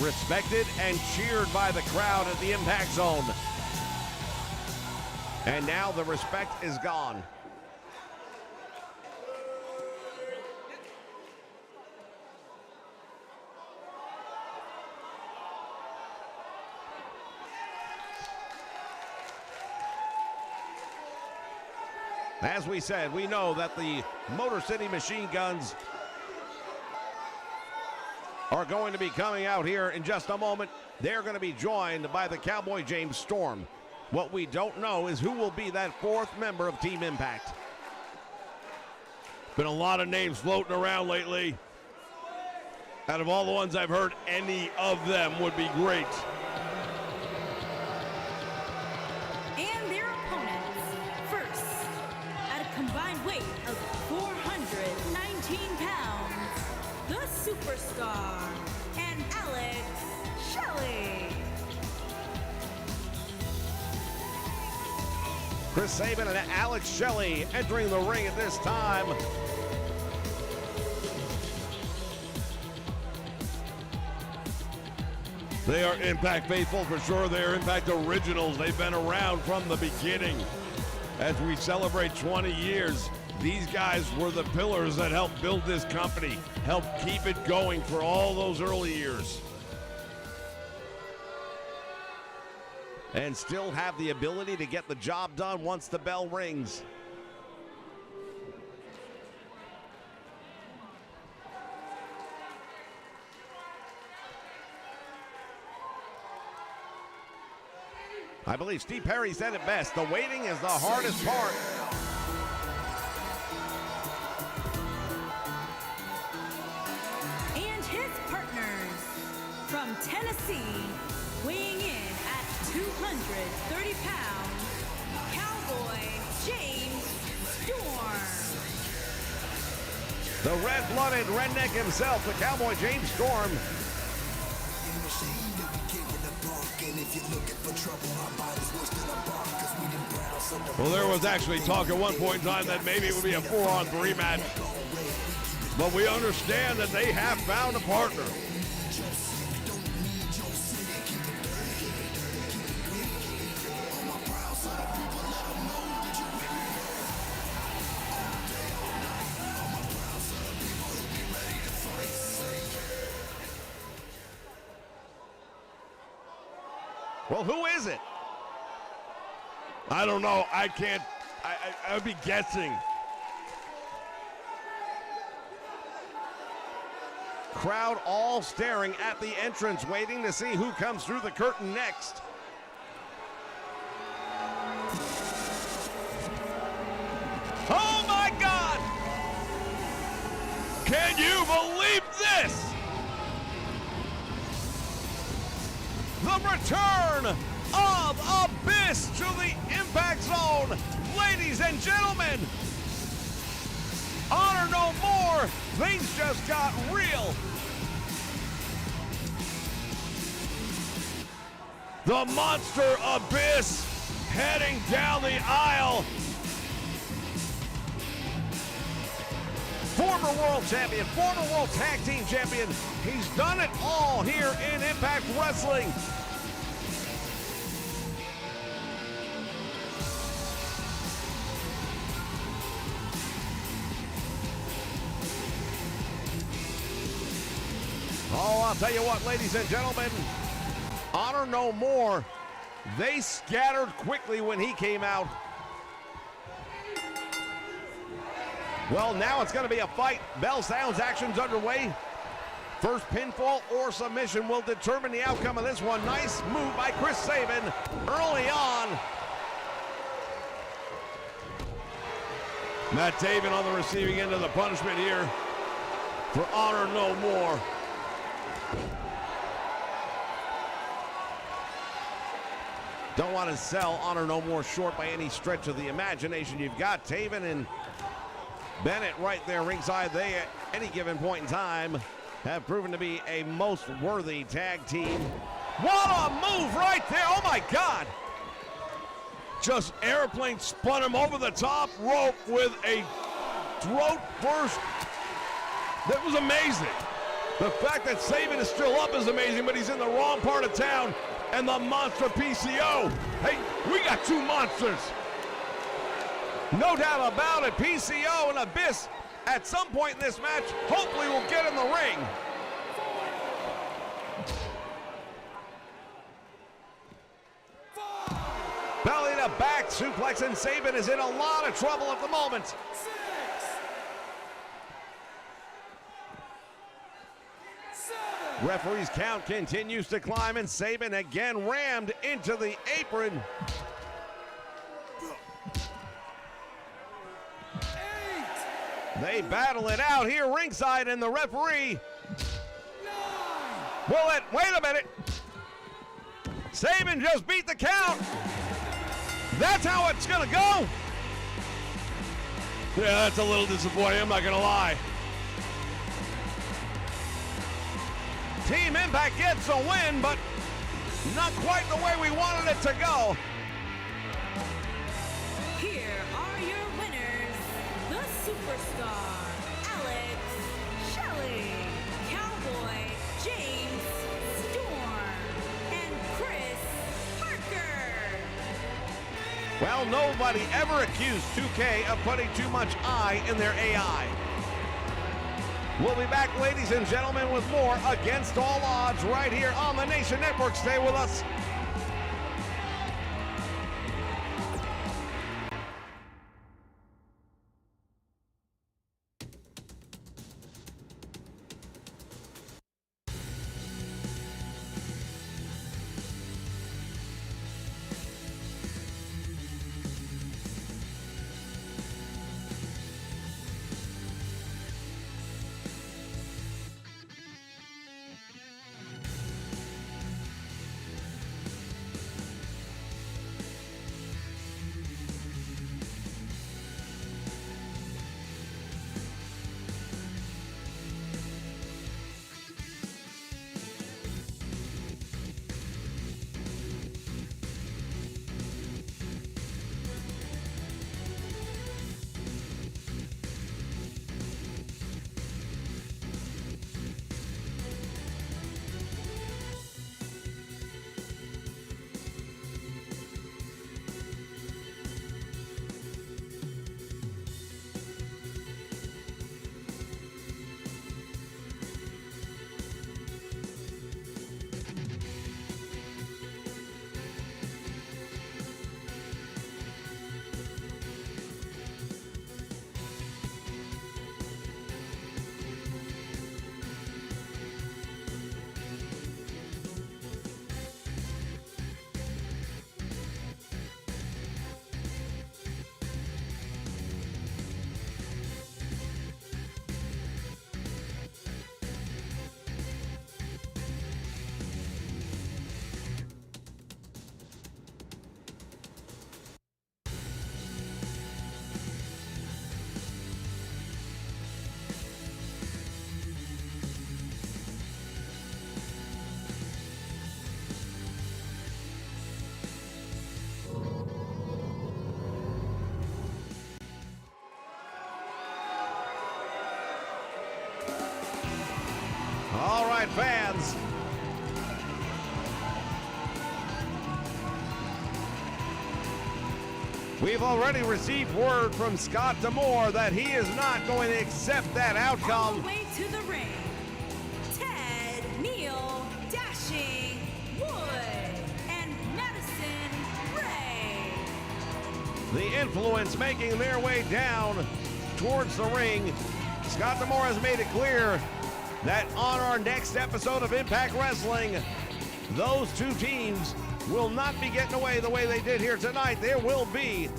respected and cheered by the crowd at the Impact Zone. And now the respect is gone. As we said, we know that the Motor City Machine Guns are going to be coming out here in just a moment. They're going to be joined by the Cowboy James Storm. What we don't know is who will be that fourth member of Team Impact. Been a lot of names floating around lately. Out of all the ones I've heard, any of them would be great. And their opponents, first, at a combined weight of 419 pounds, the Superstar and Alex Shelley. Chris Sabin and Alex Shelley entering the ring at this time. They are Impact faithful for sure. They are Impact originals. They've been around from the beginning. As we celebrate 20 years, these guys were the pillars that helped build this company, helped keep it going for all those early years. And still have the ability to get the job done once the bell rings. I believe Steve Perry said it best. The waiting is the hardest part. And his partners from Tennessee, weighing in at 230 pounds, James Storm. The red-blooded redneck himself, the Cowboy James Storm. Well, there was actually talk at one point in time that maybe it would be a 4-on-3 match. But we understand that they have found a partner. Well, who is it? I don't know. I can't. I would be guessing. Crowd all staring at the entrance, waiting to see who comes through the curtain next. Oh my God! Can you believe this? The return of Abyss to the Impact Zone. Ladies and gentlemen, Honor No More. Things just got real. The monster Abyss heading down the aisle. Former world champion, former world tag team champion. He's done it all here in Impact Wrestling. Oh, I'll tell you what, ladies and gentlemen, Honor No More. They scattered quickly when he came out. Well, now it's going to be a fight. Bell sounds, action's underway. First pinfall or submission will determine the outcome of this one. Nice move by Chris Sabin early on. Matt Taven on the receiving end of the punishment here for Honor No More. Don't want to sell Honor No More short by any stretch of the imagination. You've got Taven and Bennett right there ringside. They, at any given point in time, have proven to be a most worthy tag team. What a move right there. Oh, my God. Just airplane spun him over the top rope with a throat burst. That was amazing. The fact that Sabin is still up is amazing, but he's in the wrong part of town. And the monster PCO. Hey, we got two monsters. No doubt about it. PCO and Abyss at some point in this match hopefully will get in the ring. Belly to back suplex, and Sabin is in a lot of trouble at the moment. Referee's count continues to climb, and Sabin again rammed into the apron. They battle it out here ringside, and the referee. Wait a minute. Sabin just beat the count. That's how it's gonna go. Yeah, that's a little disappointing, I'm not gonna lie. Team Impact gets a win, but not quite the way we wanted it to go. Here are your winners, the Superstar, Alex Shelley, Cowboy James Storm, and Chris Parker. Well, nobody ever accused 2K of putting too much I in their AI. We'll be back, ladies and gentlemen, with more Against All Odds right here on the Nation Network. Stay with us. All right, fans. We've already received word from Scott D'Amore that he is not going to accept that All outcome. the way to the ring, Ted, Neil, Dashing, Wood, and Madison Ray. The influence making their way down towards the ring. Scott D'Amore has made it clear that on our next episode of Impact Wrestling, those two teams will not be getting away the way they did here tonight. There will be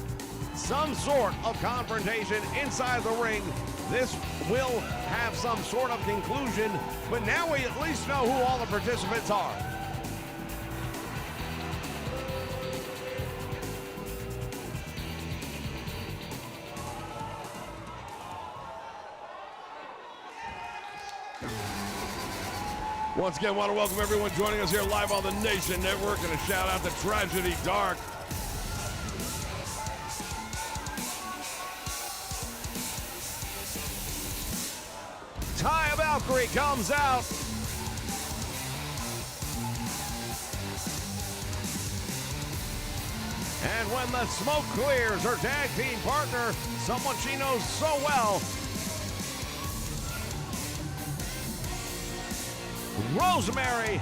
some sort of confrontation inside the ring. This will have some sort of conclusion, but now we at least know who all the participants are. Once again, want to welcome everyone joining us here live on the Nation Network, and a shout out to Tragedy Dark. Taya Valkyrie comes out. And when the smoke clears, her tag team partner, someone she knows so well, Rosemary.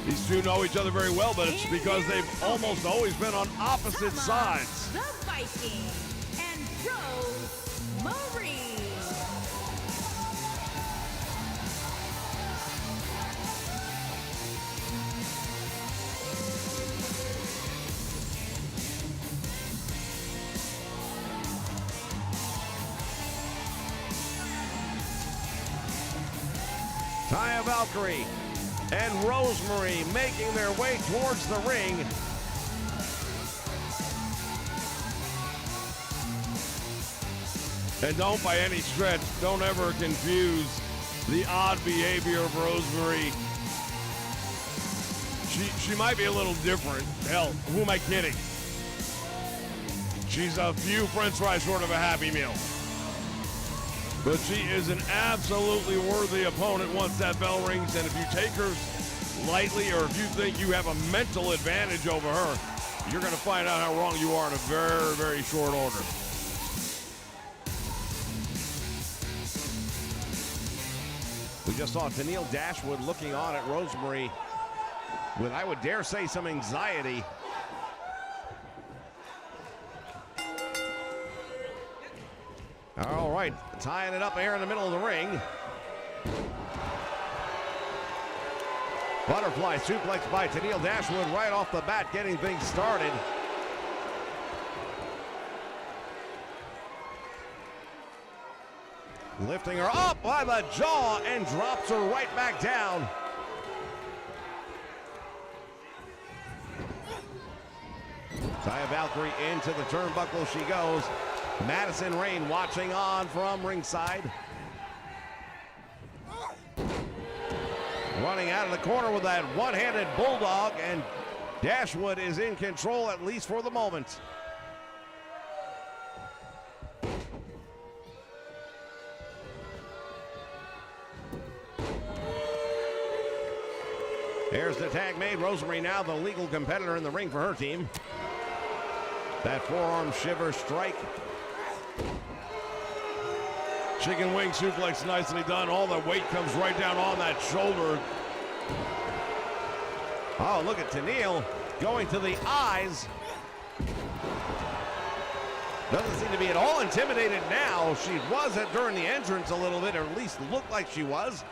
These two know each other very well, but it's And because their they've almost always been on opposite Tama, sides. The Viking, and Rose Marie. Taya Valkyrie and Rosemary making their way towards the ring. And don't by any stretch, don't ever confuse the odd behavior of Rosemary. She might be a little different. Hell, who am I kidding? She's a few french fries short of a Happy Meal. But she is an absolutely worthy opponent once that bell rings, and if you take her lightly or if you think you have a mental advantage over her, you're going to find out how wrong you are in a very, very short order. We just saw Tennille Dashwood looking on at Rosemary with, I would dare say, some anxiety. All right, tying it up here in the middle of the ring. Butterfly suplex by Tennille Dashwood right off the bat, getting things started. Lifting her up by the jaw and drops her right back down. Taya Valkyrie into the turnbuckle she goes. Madison Rain watching on from ringside. Running out of the corner with that one-handed bulldog, and Dashwood is in control, at least for the moment. There's the tag made. Rosemary now the legal competitor in the ring for her team. That forearm shiver strike. Chicken wing suplex, nicely done. All the weight comes right down on that shoulder. Oh, look at Tennille going to the eyes. Doesn't seem to be at all intimidated now. She was during the entrance a little bit, or at least looked like she was.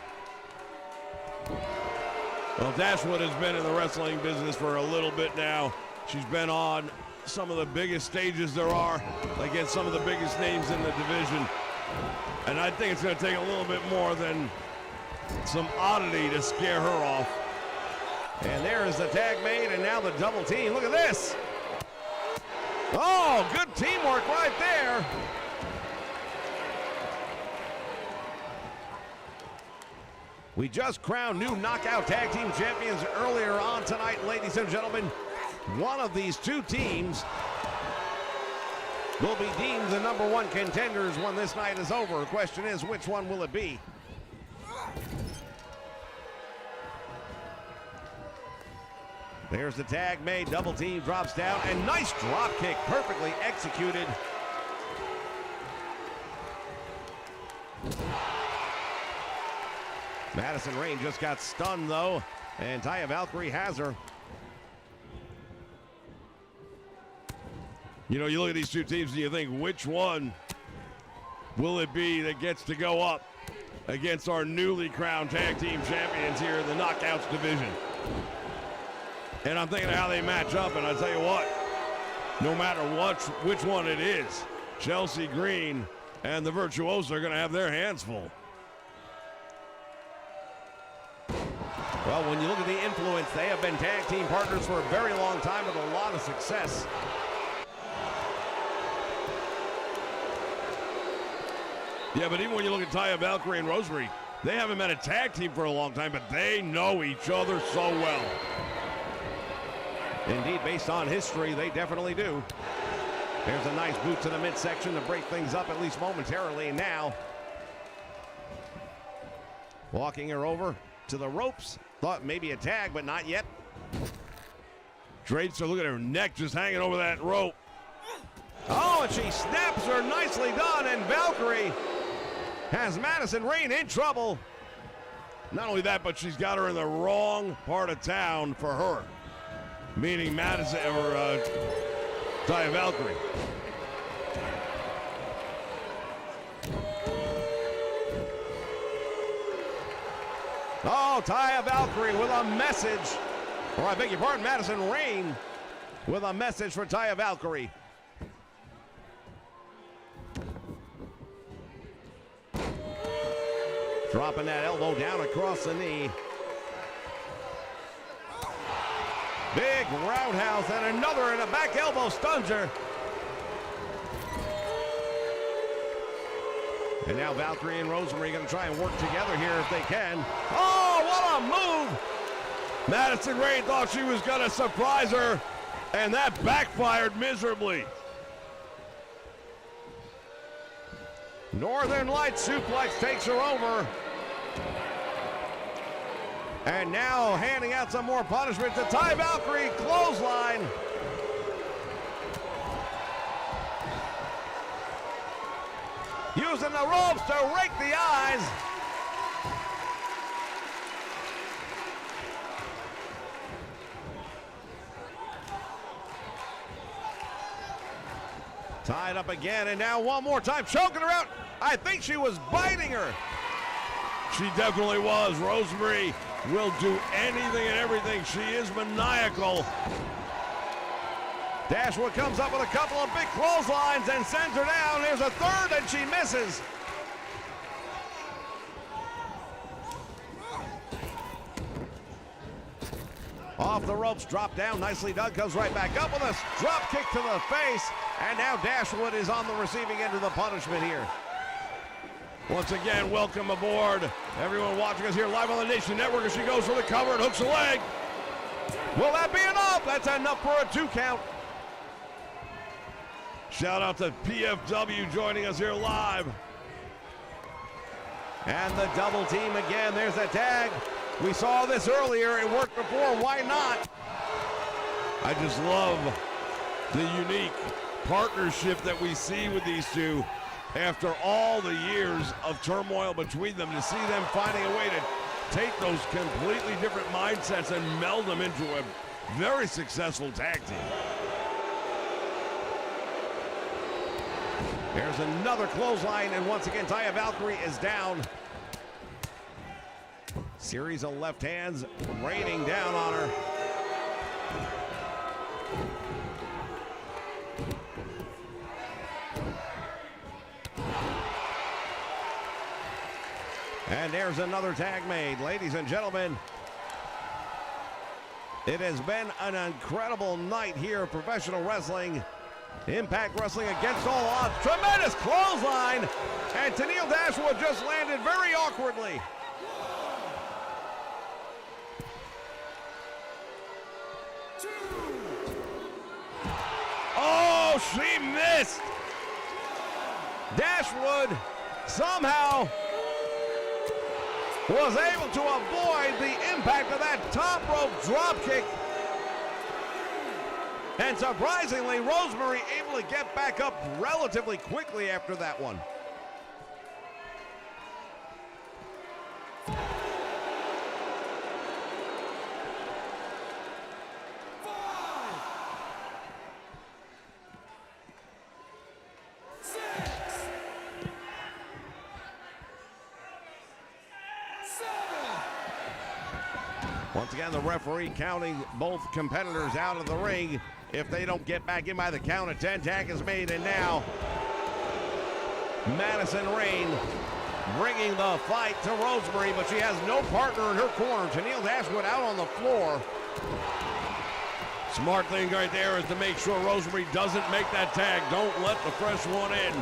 Well, Dashwood has been in the wrestling business for a little bit now. She's been on some of the biggest stages there are against some of the biggest names in the division. And I think it's going to take a little bit more than some oddity to scare her off. And there is the tag made, and now the double team. Look at this. Oh, good teamwork right there. We just crowned new Knockout Tag Team Champions earlier on tonight, ladies and gentlemen. One of these two teams will be deemed the number one contenders when this night is over. The question is, which one will it be? There's the tag made, double team drops down, and nice drop kick, perfectly executed. Madison Rayne just got stunned though, and Taya Valkyrie has her. You know, you look at these two teams and you think, which one will it be that gets to go up against our newly crowned tag team champions here in the Knockouts division? And I'm thinking of how they match up, and I tell you what, no matter which one it is, Chelsea Green and the Virtuosos are going to have their hands full. Well, when you look at the influence, they have been tag team partners for a very long time with a lot of success. Yeah, but even when you look at Taya Valkyrie and Rosemary, they haven't been a tag team for a long time, but they know each other so well. Indeed, based on history, they definitely do. There's a nice boot to the midsection to break things up, at least momentarily. Now, walking her over to the ropes. Thought maybe a tag, but not yet. Drapes her, look at her neck just hanging over that rope. Oh, and she snaps her. Nicely done, and Valkyrie has Madison Rayne in trouble. Not only that, but she's got her in the wrong part of town for her. Meaning Madison, or Taya Valkyrie. Oh, Taya Valkyrie with a message. Or I beg your pardon, Madison Rayne with a message for Taya Valkyrie. Dropping that elbow down across the knee. Big roundhouse and another in a back elbow stuns her. And now Valkyrie and Rosemary going to try and work together here if they can. Oh, what a move! Madison Rayne thought she was going to surprise her, and that backfired miserably. Northern Light suplex takes her over. And now handing out some more punishment to Taya Valkyrie, clothesline. Using the ropes to rake the eyes. Tied up again, and now one more time, choking her out. I think she was biting her. She definitely was. Rosemary will do anything and everything. She is maniacal. Dashwood comes up with a couple of big clotheslines and sends her down. There's a third, and she misses. Off the ropes, drop down, nicely done, comes right back up with a drop kick to the face, and now Dashwood is on the receiving end of the punishment here. Once again, welcome aboard. Everyone watching us here live on the Nation Network as she goes for the cover and hooks a leg. Will that be enough? That's enough for a 2 count. Shout out to PFW joining us here live. And the double team again. There's a tag. We saw this earlier. It worked before. Why not? I just love the unique partnership that we see with these two after all the years of turmoil between them, to see them finding a way to take those completely different mindsets and meld them into a very successful tag team. There's another clothesline, and once again, Taya Valkyrie is down. Series of left hands raining down on her. And there's another tag made. Ladies and gentlemen, it has been an incredible night here of professional wrestling. Impact Wrestling against all odds. Tremendous clothesline. And Tenille Dashwood just landed very awkwardly. Oh, she missed. Dashwood somehow was able to avoid the impact of that top rope drop kick. And surprisingly, Rosemary able to get back up relatively quickly after that one. Once again, the referee counting both competitors out of the ring. If they don't get back in by the count of 10, tag is made, and now Madison Rayne bringing the fight to Rosemary, but she has no partner in her corner. Tennille Dashwood out on the floor. Smart thing right there is to make sure Rosemary doesn't make that tag. Don't let the fresh one in.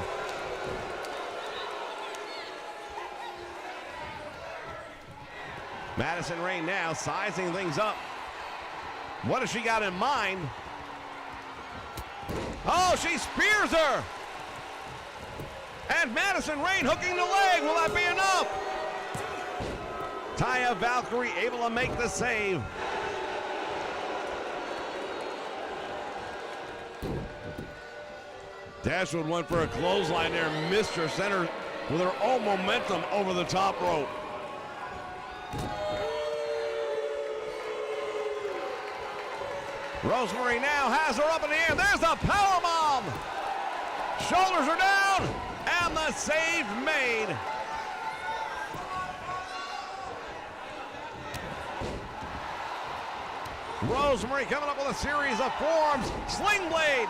Madison Rayne now sizing things up. What has she got in mind? Oh, she spears her! And Madison Rayne hooking the leg. Will that be enough? Taya Valkyrie able to make the save. Dashwood went for a clothesline there, missed her center with her own momentum over the top rope. Rosemary now has her up in the air. There's a powerbomb. Shoulders are down, and the save made. Rosemary coming up with a series of forearms. Sling blade.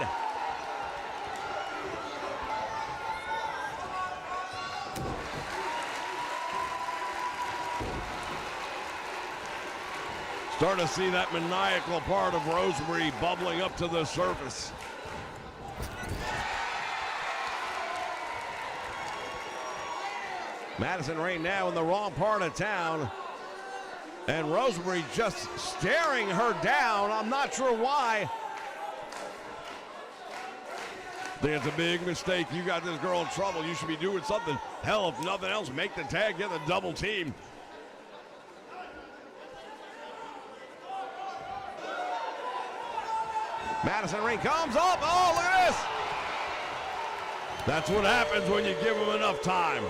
Starting to see that maniacal part of Rosemary bubbling up to the surface. Madison Rayne now in the wrong part of town. And Rosemary just staring her down. I'm not sure why. I think it's a big mistake. You got this girl in trouble. You should be doing something. Hell, if nothing else, make the tag, get the double team. Madison Rayne comes up. Oh, look at this. That's what happens when you give them enough time.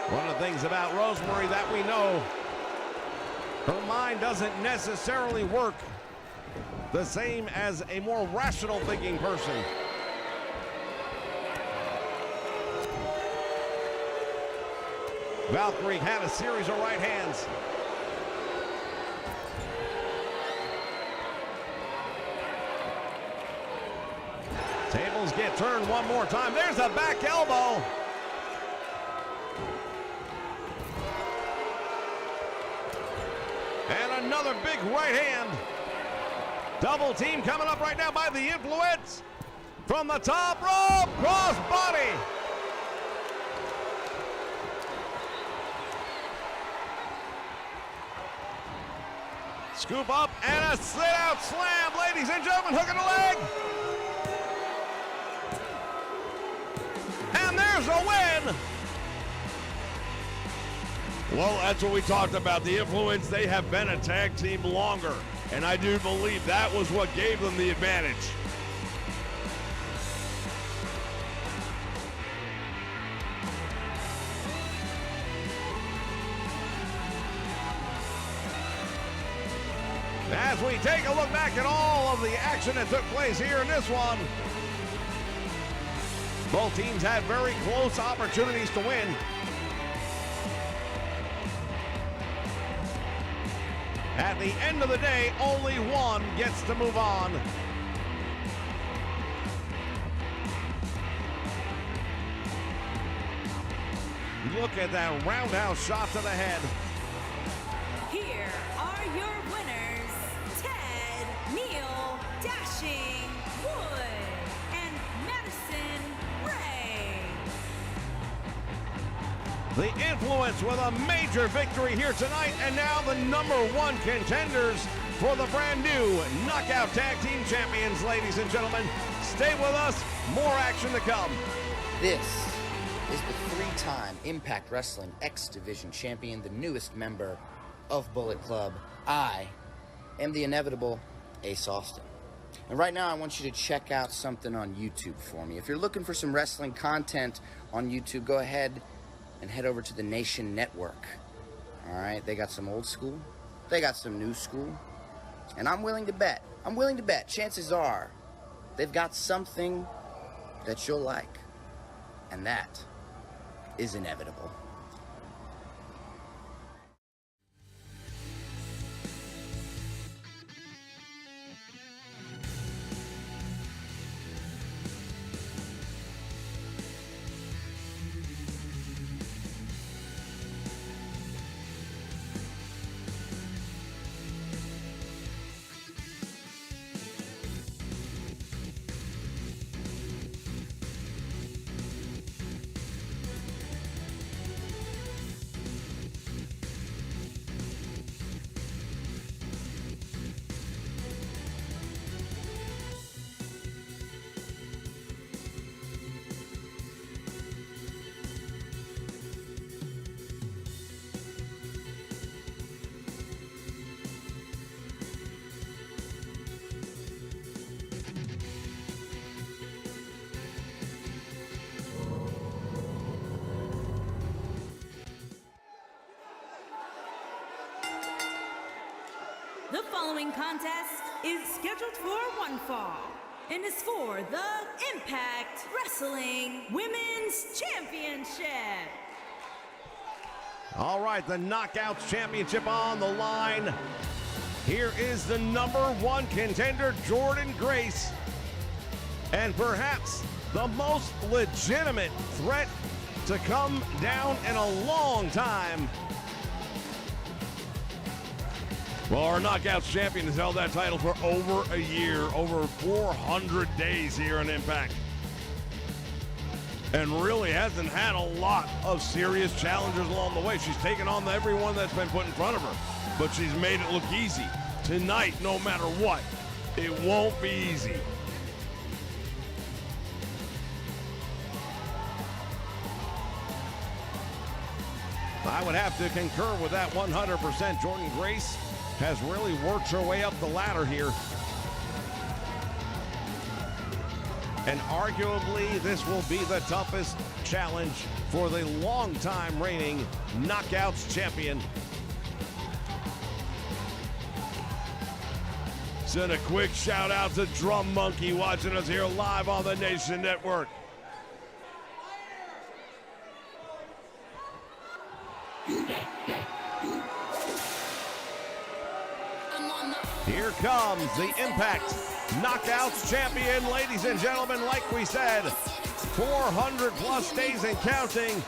One of the things about Rosemary that we know, her mind doesn't necessarily work the same as a more rational thinking person. Valkyrie had a series of right hands. Tables get turned one more time. There's a back elbow. And another big right hand. Double team coming up right now by the Influence. From the top rope, cross body. Scoop up and a sit-out slam, ladies and gentlemen, hooking the leg. And there's a win. Well, that's what we talked about. The Influence, they have been a tag team longer. And I do believe that was what gave them the advantage. As we take a look back at all of the action that took place here in this one, both teams had very close opportunities to win. At the end of the day, only one gets to move on. Look at that roundhouse shot to the head. Here are your winners, Ted, Neil, Dashing, Wood, and Madison Ray. The Influence with a major victory here tonight, and now the #1 contenders for the brand new Knockout Tag Team Champions, ladies and gentlemen. Stay with us, more action to come. This is the three-time Impact Wrestling X Division Champion, the newest member of Bullet Club. I am the inevitable Ace Austin. And right now I want you to check out something on YouTube for me. If you're looking for some wrestling content on YouTube, go ahead and head over to the NatioNetwork. All right, they got some old school, they got some new school, and I'm willing to bet, chances are they've got something that you'll like, and that is inevitable. The following contest is scheduled for one fall and is for the Impact Wrestling Women's Championship. All right, the Knockouts Championship on the line. Here is the #1 contender, Jordynne Grace, and perhaps the most legitimate threat to come down in a long time. Well, our Knockouts champion has held that title for over a year, over 400 days here on Impact. And really hasn't had a lot of serious challengers along the way. She's taken on everyone that's been put in front of her, but she's made it look easy. Tonight, no matter what, it won't be easy. I would have to concur with that 100%. Jordynne Grace has really worked her way up the ladder here. And arguably, this will be the toughest challenge for the longtime reigning Knockouts champion. Send a quick shout out to Drum Monkey watching us here live on the Nation Network. Here comes the Impact Knockouts champion, ladies and gentlemen. Like we said, 400 plus days and counting.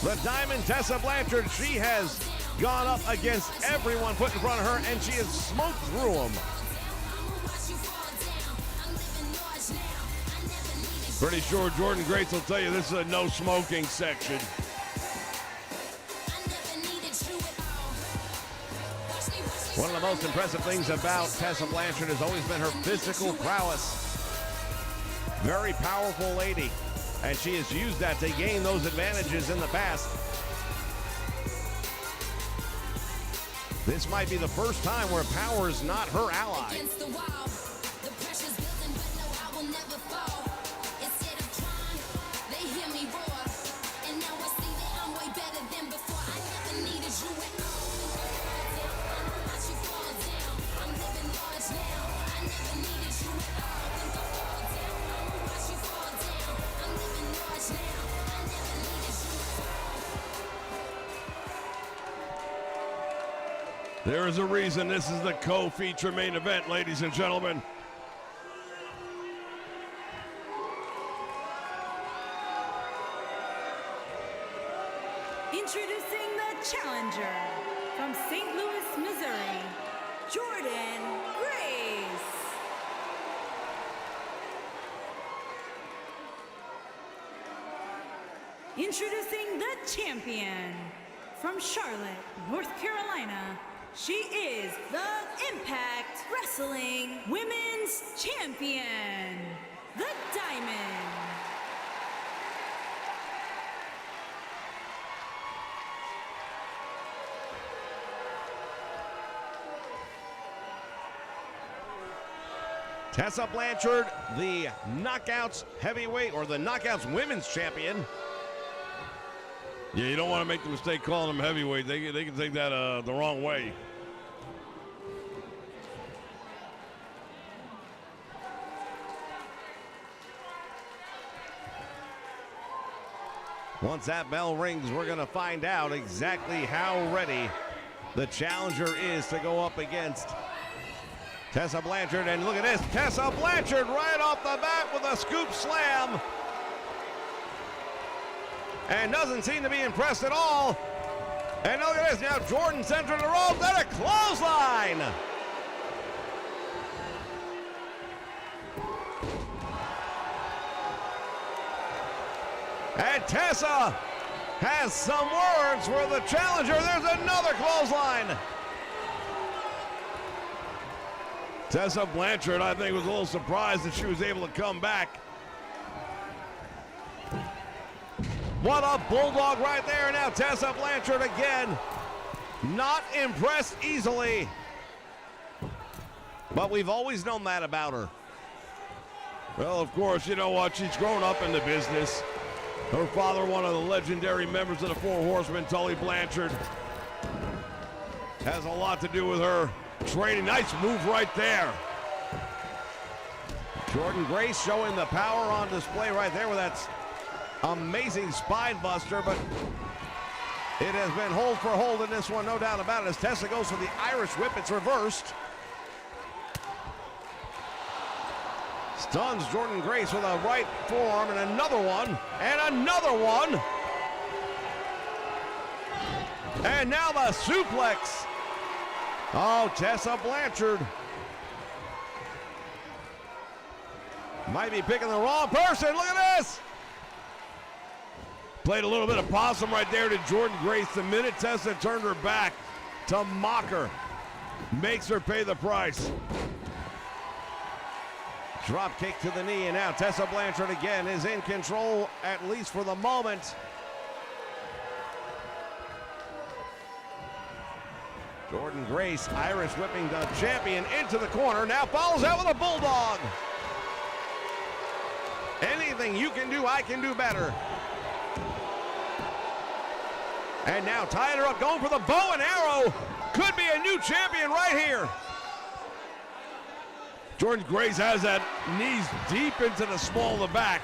The Diamond Tessa Blanchard, she has gone up against everyone put in front of her, and she has smoked through them. Pretty sure Jordynne Grace will tell you this is a no smoking section. One of the most impressive things about Tessa Blanchard has always been her physical prowess. Very powerful lady, and she has used that to gain those advantages in the past. This might be the first time where power is not her ally. There is a reason this is the co-feature main event, ladies and gentlemen. Introducing the challenger from St. Louis, Missouri, Jordynne Grace. Introducing the champion from Charlotte, North Carolina, she is the Impact Wrestling Women's Champion, the Diamond. Tessa Blanchard, the Knockouts Heavyweight, or the Knockouts Women's Champion. Yeah, you don't want to make the mistake calling them heavyweight. They can take that the wrong way. Once that bell rings, we're going to find out exactly how ready the challenger is to go up against Tessa Blanchard. And look at this, Tessa Blanchard right off the bat with a scoop slam. And doesn't seem to be impressed at all. And look at this, now Jordan center the rope, then a clothesline. And Tessa has some words for the challenger. There's another clothesline. Tessa Blanchard, I think, was a little surprised that she was able to come back. What a bulldog right there. Now Tessa Blanchard again, not impressed easily. But we've always known that about her. Well, of course, you know what? She's grown up in the business. Her father, one of the legendary members of the Four Horsemen, Tully Blanchard, has a lot to do with her training. Nice move right there. Jordan Grace showing the power on display right there with that amazing spine buster, but it has been hold for hold in this one, no doubt about it, as Tessa goes for the Irish whip. It's reversed. Stuns Jordan Grace with a right forearm, and another one, and another one. And now the suplex. Oh, Tessa Blanchard might be picking the wrong person. Look at this. Played a little bit of possum right there to Jordan Grace. The minute Tessa turned her back to mock her, makes her pay the price. Drop kick to the knee, and now Tessa Blanchard again is in control, at least for the moment. Jordan Grace, Irish whipping the champion into the corner, now follows out with a bulldog. Anything you can do, I can do better. And now tying her up, going for the bow and arrow. Could be a new champion right here. Jordan Grace has that knees deep into the small of the back,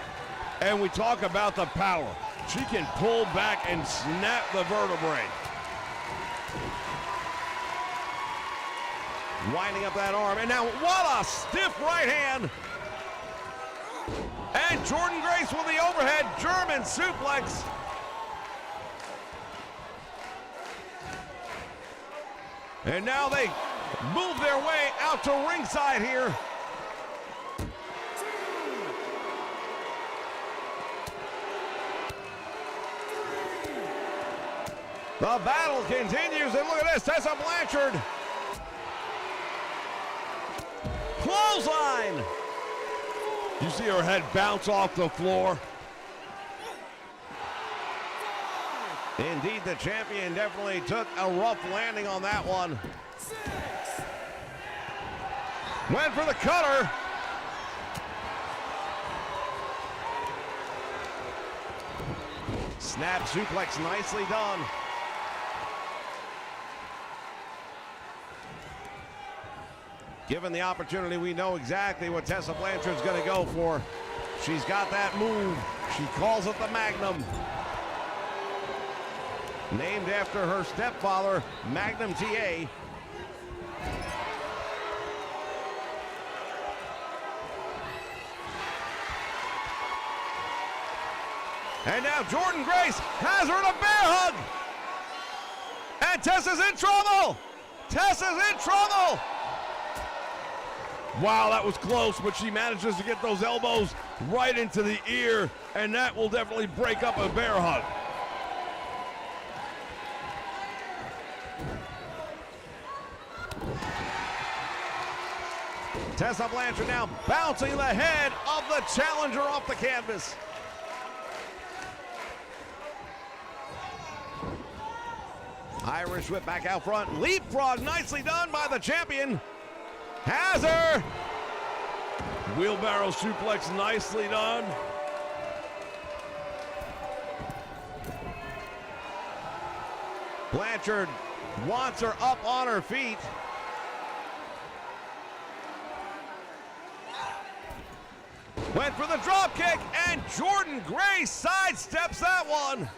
and we talk about the power. She can pull back and snap the vertebrae. Winding up that arm, and now what a stiff right hand. And Jordan Grace with the overhead German suplex. And now they move their way out to ringside here. The battle continues, and look at this, Tessa Blanchard. Clothesline. You see her head bounce off the floor. Indeed, the champion definitely took a rough landing on that one. Went for the cutter. Snap suplex, nicely done. Given the opportunity, we know exactly what Tessa Blanchard's going to go for. She's got that move. She calls it the Magnum. Named after her stepfather, Magnum TA. And now Jordan Grace has her in a bear hug. And Tessa's in trouble. Tessa's in trouble. Wow, that was close, but she manages to get those elbows right into the ear, and that will definitely break up a bear hug. Tessa Blanchard now bouncing the head of the challenger off the canvas. Irish whip back out front. Leapfrog nicely done by the champion. Has her. Wheelbarrow suplex nicely done. Blanchard wants her up on her feet. Went for the drop kick, and Jordan Grace sidesteps that one.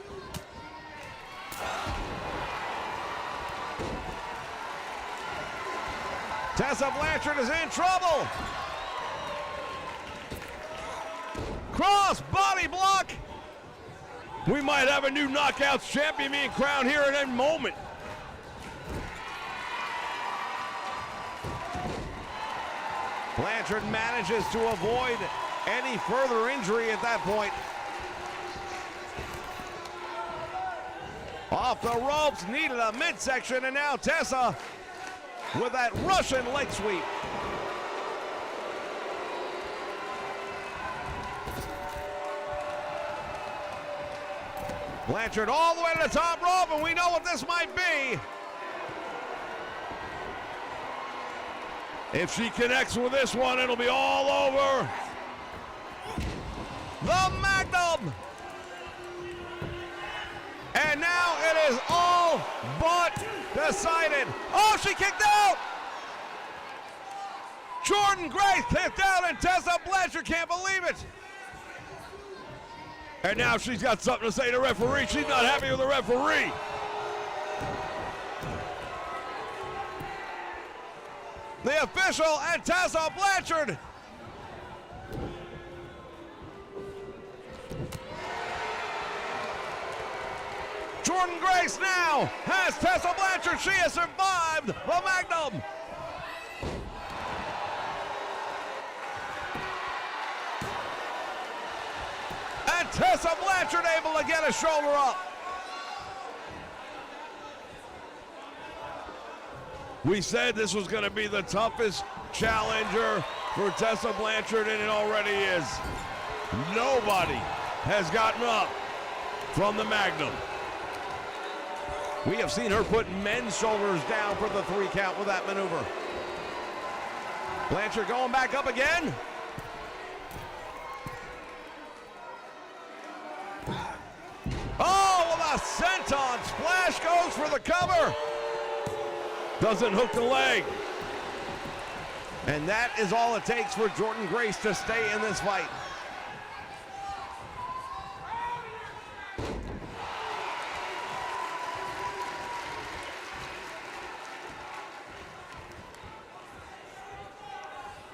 Tessa Blanchard is in trouble. Cross body block. We might have a new Knockouts champion being crowned here in a moment. Blanchard manages to avoid any further injury at that point. Off the ropes, needed a midsection, and now Tessa with that Russian leg sweep. Blanchard all the way to the top rope, and we know what this might be. If she connects with this one, it'll be all over. The Magnum. And now it is all but decided. Oh, she kicked out. Jordan Grace kicked out, and Tessa Blanchard can't believe it. And now she's got something to say to the referee. She's not happy with the referee. The official and Tessa Blanchard. Jordan Grace now has Tessa Blanchard. She has survived the Magnum. And Tessa Blanchard able to get a shoulder up. We said this was going to be the toughest challenger for Tessa Blanchard, and it already is. Nobody has gotten up from the Magnum. We have seen her put men's shoulders down for the 3 count with that maneuver. Blanchard going back up again. Oh, with a senton splash goes for the cover. Doesn't hook the leg. And that is all it takes for Jordan Grace to stay in this fight.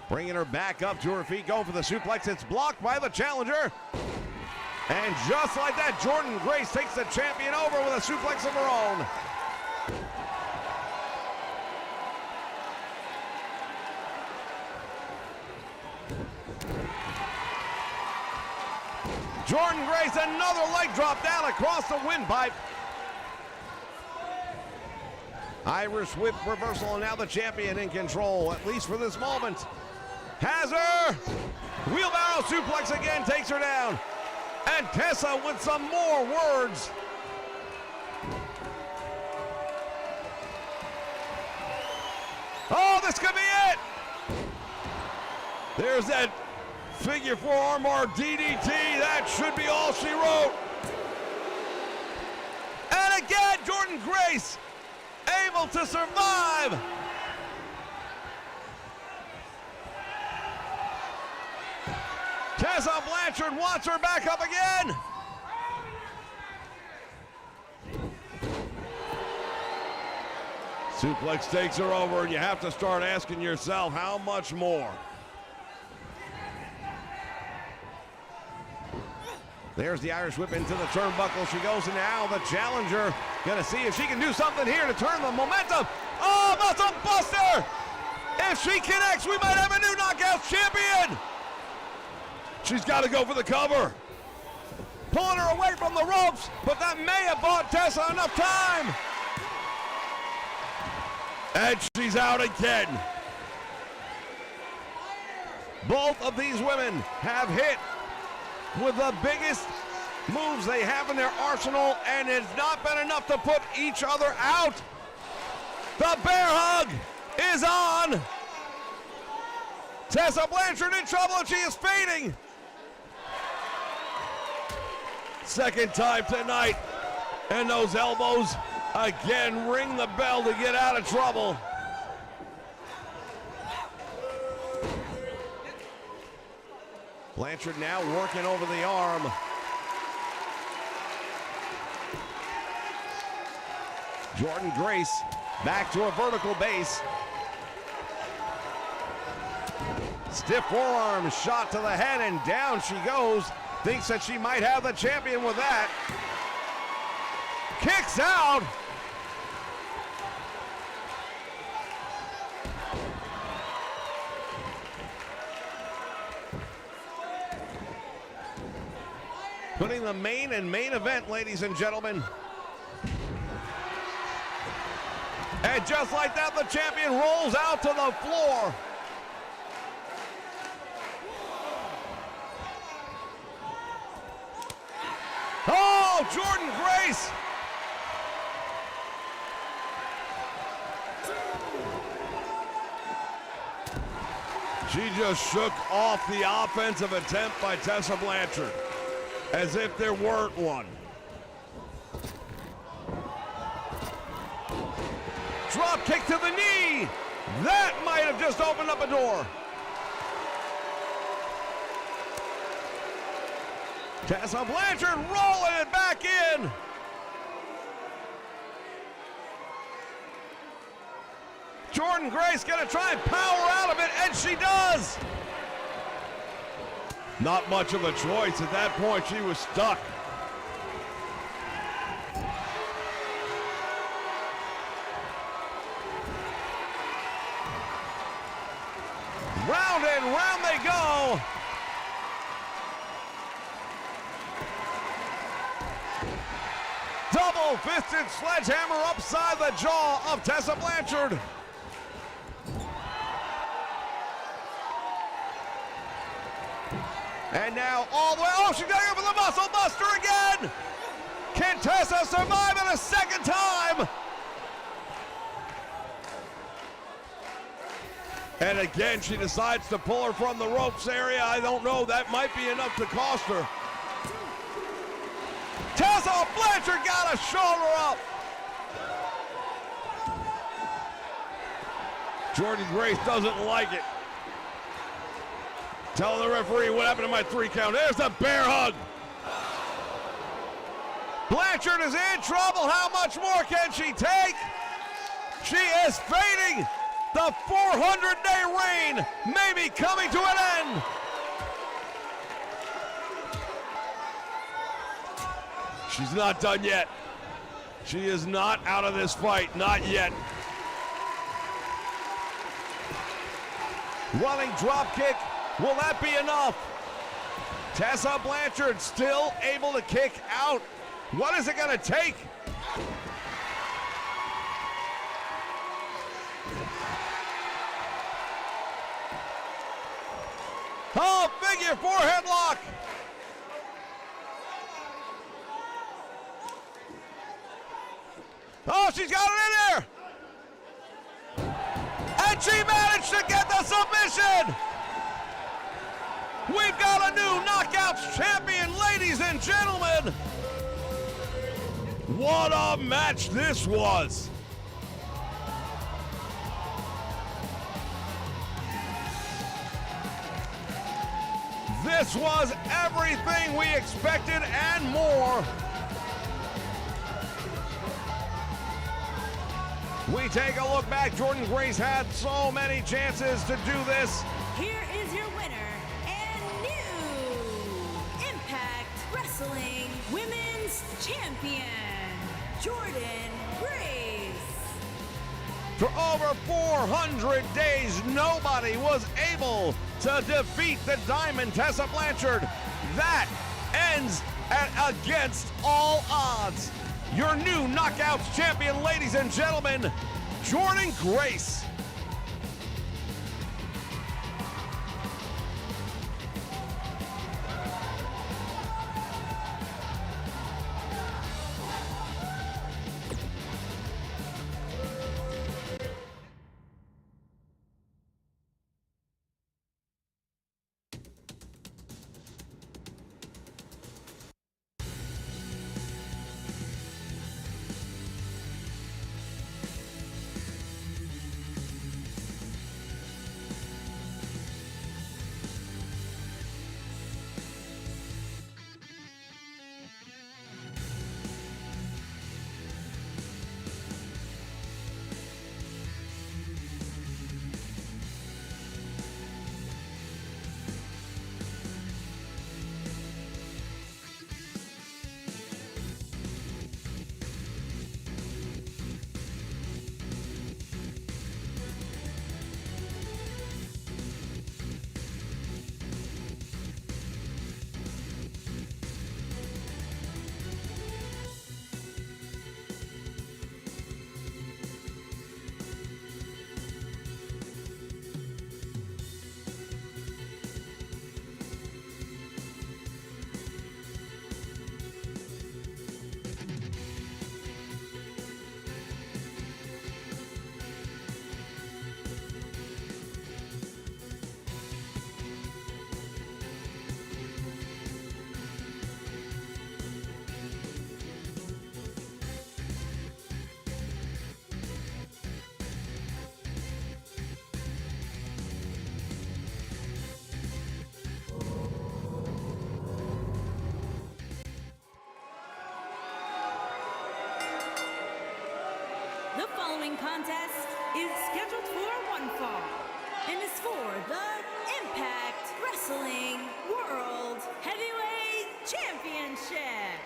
Bringing her back up to her feet, going for the suplex. It's blocked by the challenger. And just like that, Jordan Grace takes the champion over with a suplex of her own. Jordan Grace, another leg drop down across the windpipe. Irish whip reversal, and now the champion in control, at least for this moment. Has her. Wheelbarrow suplex again, takes her down. And Tessa with some more words. Oh, this could be it. There's that figure 4 armbar DDT. That should be all she wrote. And again, Jordan Grace able to survive. Tessa Blanchard wants her back up again. Suplex takes her over, and you have to start asking yourself, how much more? There's the Irish whip into the turnbuckle. She goes, and now the challenger gonna see if she can do something here to turn the momentum. Oh, muscle buster! If she connects, we might have a new Knockouts champion. She's got to go for the cover. Pulling her away from the ropes, but that may have bought Tessa enough time. And she's out again. Both of these women have hit with the biggest moves they have in their arsenal, and it's not been enough to put each other out. The bear hug is on. Tessa Blanchard in trouble, and she is fading. Second time tonight, and those elbows again ring the bell to get out of trouble. Blanchard now working over the arm. Jordan Grace back to a vertical base. Stiff forearm shot to the head, and down she goes. Thinks that she might have the champion with that. Kicks out. Putting the main event, ladies and gentlemen. And just like that, the champion rolls out to the floor. Oh, Jordan Grace. She just shook off the offensive attempt by Tessa Blanchard as if there weren't one. Drop kick to the knee. That might have just opened up a door. Tessa Blanchard rolling it back in. Jordan Grace gonna try and power out of it, and she does. Not much of a choice at that point. She was stuck. Round and round they go. Double-fisted sledgehammer upside the jaw of Tessa Blanchard. And now all the way, oh, she's going for the muscle buster again. Can Tessa survive it a second time? And again, she decides to pull her from the ropes area. I don't know, that might be enough to cost her. Tessa Blanchard got a shoulder up. Jordan Grace doesn't like it. Tell the referee what happened to my 3 count. There's the bear hug. Blanchard is in trouble. How much more can she take? She is fading. The 400-day reign may be coming to an end. She's not done yet. She is not out of this fight, not yet. Running drop kick. Will that be enough? Tessa Blanchard still able to kick out. What is it going to take? Oh, figure 4 headlock. Oh, she's got it in there. And she managed to get the submission. We've got a new Knockouts champion, ladies and gentlemen. What a match this was. This was everything we expected and more. We take a look back. Jordan Grace had so many chances to do this. Here is your winner and new Impact Wrestling Women's Champion, Jordan Grace. For over 400 days, nobody was able to defeat the Diamond Tessa Blanchard. That ends at against all odds. Your new Knockouts champion, ladies and gentlemen, Jordan Grace. contest is scheduled for one fall and is for the Impact Wrestling World Heavyweight Championship.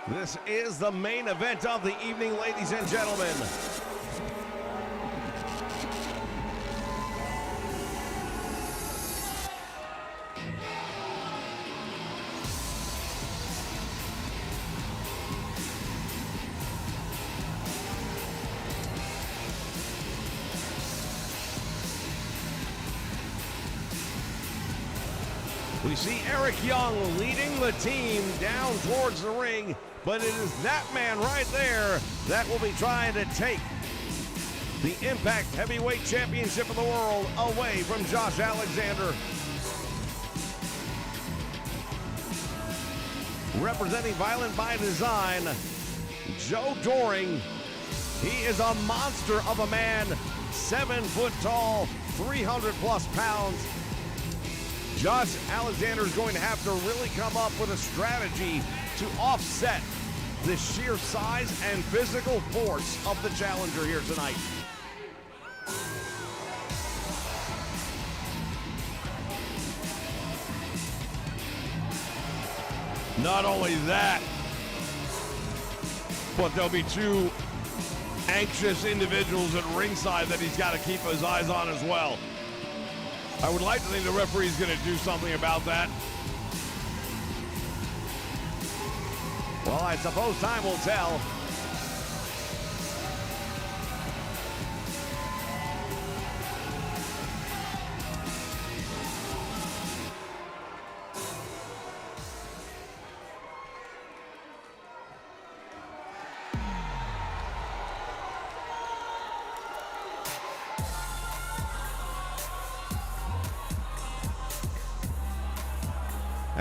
This is the main event of the evening, ladies and gentlemen. We see Eric Young leading the team down towards the ring, but it is that man right there that will be trying to take the Impact Heavyweight Championship of the world away from Josh Alexander. Representing Violent by Design, Joe Doring. He is a monster of a man, 7 foot tall, 300 plus pounds. Josh Alexander is going to have to really come up with a strategy to offset the sheer size and physical force of the challenger here tonight. Not only that, but there'll be two anxious individuals at ringside that he's got to keep his eyes on as well. I would like to think the referee's going to do something about that. Well, I suppose time will tell.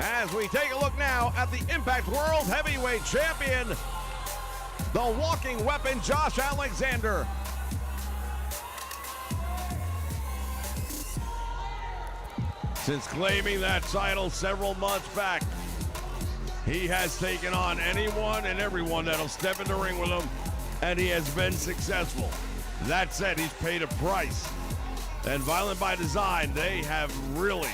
As we take a look now at the Impact World Heavyweight Champion, the walking weapon, Josh Alexander. Since claiming that title several months back, he has taken on anyone and everyone that'll step in the ring with him, and he has been successful. That said, he's paid a price. And Violent by Design, they have really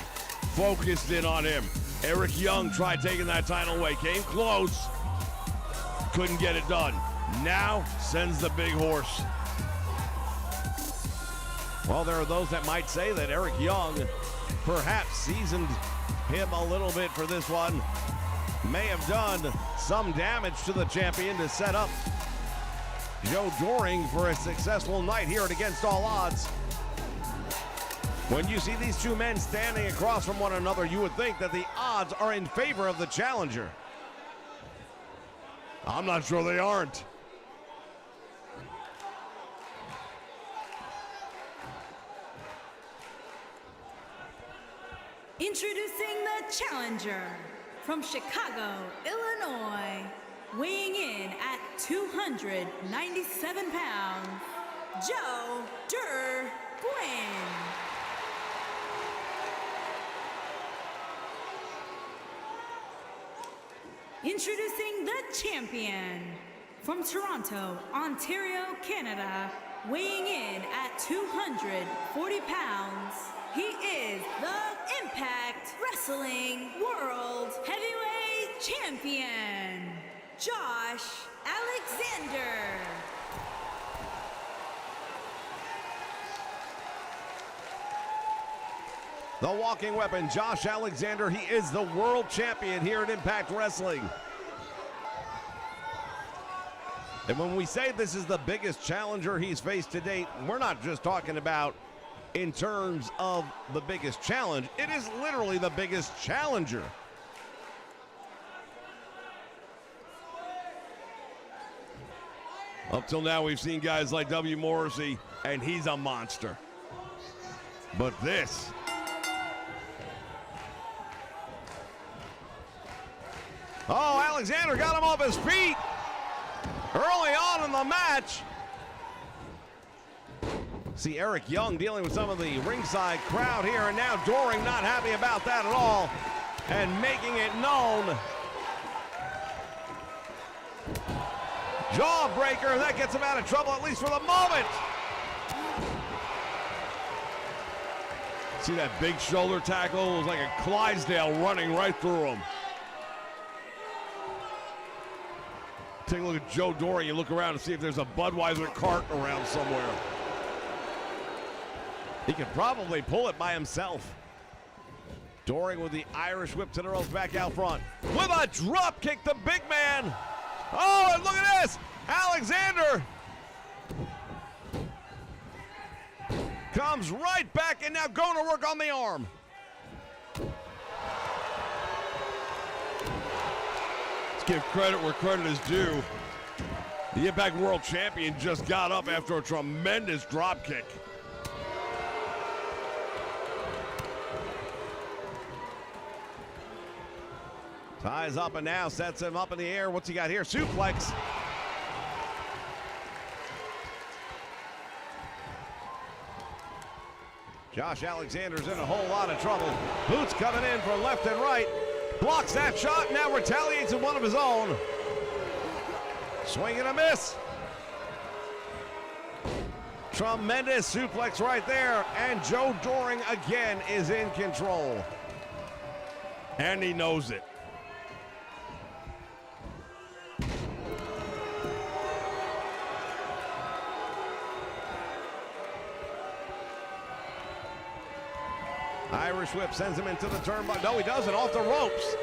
focused in on him. Eric Young tried taking that title away, came close, couldn't get it done. Now sends the big horse. Well, there are those that might say that Eric Young perhaps seasoned him a little bit for this one. May have done some damage to the champion to set up Joe Doring for a successful night here at Against All Odds. When you see these two men standing across from one another, you would think that the odds are in favor of the challenger. I'm not sure they aren't. Introducing the challenger from Chicago, Illinois, weighing in at 297 pounds, Joe Gwynn. Introducing the champion from Toronto, Ontario, Canada, weighing in at 240 pounds, he is the Impact Wrestling World Heavyweight Champion, Josh Alexander. The walking weapon, Josh Alexander, he is the world champion here at Impact Wrestling. And when we say this is the biggest challenger he's faced to date, we're not just talking about in terms of the biggest challenge. It is literally the biggest challenger. Up till now, we've seen guys like W. Morrissey, and he's a monster. But this... Oh, Alexander got him off his feet early on in the match. See Eric Young dealing with some of the ringside crowd here, and now Doring not happy about that at all and making it known. Jawbreaker, and that gets him out of trouble, at least for the moment. See that big shoulder tackle? It was like a Clydesdale running right through him. Take a look at Joe Doring. You look around and see if there's a Budweiser cart around somewhere. He could probably pull it by himself. Doring with the Irish whip to the ropes back out front. With a drop kick, the big man. Oh, and look at this. Alexander comes right back and now going to work on the arm. Let's give credit where credit is due. The Impact World Champion just got up after a tremendous drop kick. Ties up and now sets him up in the air. What's he got here? Suplex. Josh Alexander's in a whole lot of trouble. Boots coming in from left and right. Blocks that shot, now retaliates in one of his own. Swing and a miss. Tremendous suplex right there. And Joe Doring again is in control. And he knows it. Irish whip sends him into the turnbuckle. No, he doesn't. Off the ropes.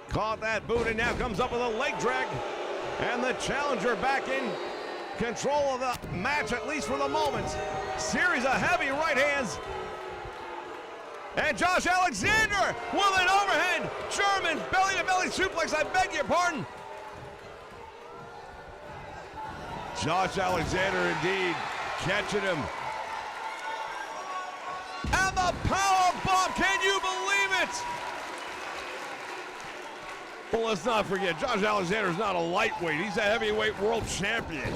Caught that boot and now comes up with a leg drag. And the challenger back in control of the match, at least for the moment. Series of heavy right hands. And Josh Alexander with an overhand German belly-to-belly suplex. I beg your pardon. Josh Alexander indeed catching him. And the power bomb. Can you believe it? Well, let's not forget, Josh Alexander's not a lightweight. He's a heavyweight world champion.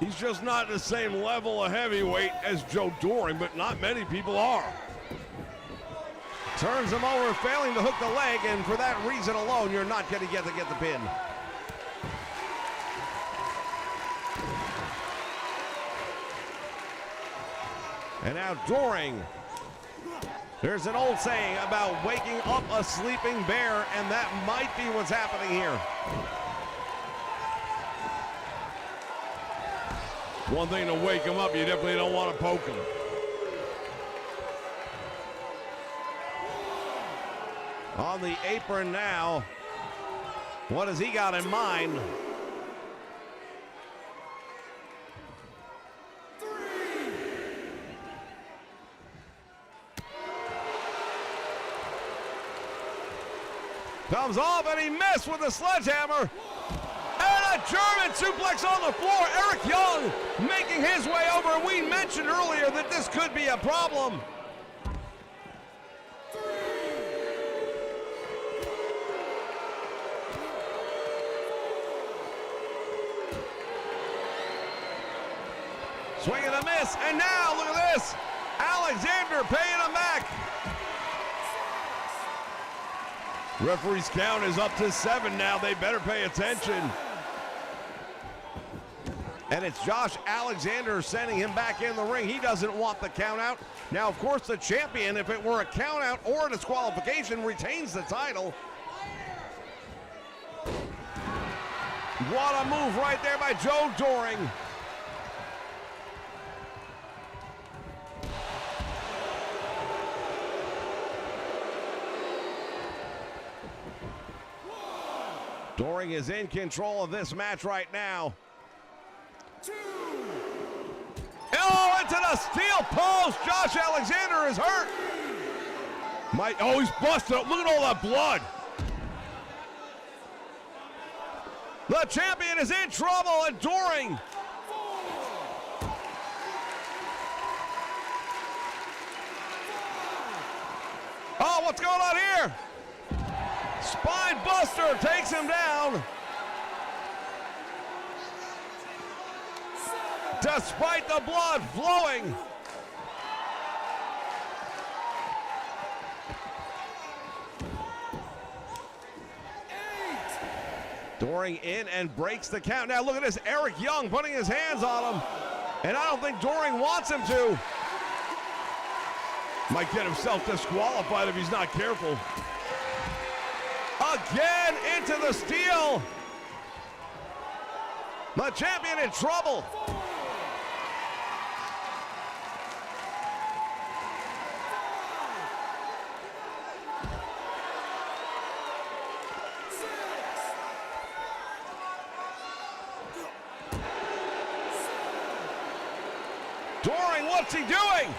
He's just not the same level of heavyweight as Joe Doring, but not many people are. Turns him over, failing to hook the leg, and for that reason alone, you're not going to get the pin. And now Doring. There's an old saying about waking up a sleeping bear, and that might be what's happening here. One thing to wake him up, you definitely don't want to poke him. On the apron now. What has he got in mind? Comes off and he missed with the sledgehammer. And a German suplex on the floor. Eric Young making his way over. We mentioned earlier that this could be a problem. Swing and a miss, and now look at this. Alexander paying him back. Referee's count is up to 7 now. They better pay attention. And it's Josh Alexander sending him back in the ring. He doesn't want the count out. Now, of course, the champion, if it were a count out or a disqualification, retains the title. What a move right there by Joe Doring. Doring is in control of this match right now. Oh, into the steel post. Josh Alexander is hurt. Oh, he's busted up. Look at all that blood. The champion is in trouble, and Doring. Oh, what's going on here? Spine buster takes him down. despite the blood flowing. Doring in and breaks the count. Now look at this, Eric Young putting his hands on him. And I don't think Doring wants him to. Might get himself disqualified if he's not careful. Again into the steel. The champion in trouble. Doring, what's he doing?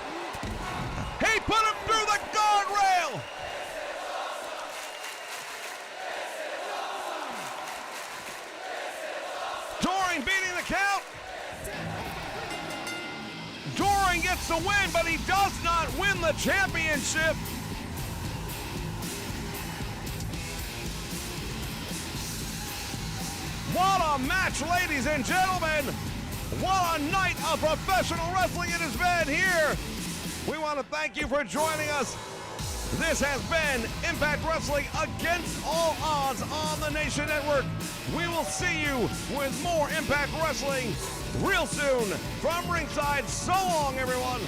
He put him through the guardrail. Doring beating the count. Doring gets the win, but he does not win the championship. What a match, ladies and gentlemen. What a night of professional wrestling it has been here. We want to thank you for joining us. This has been Impact Wrestling Against All Odds on the Nation Network. We will see you with more Impact Wrestling real soon from ringside. So long, everyone.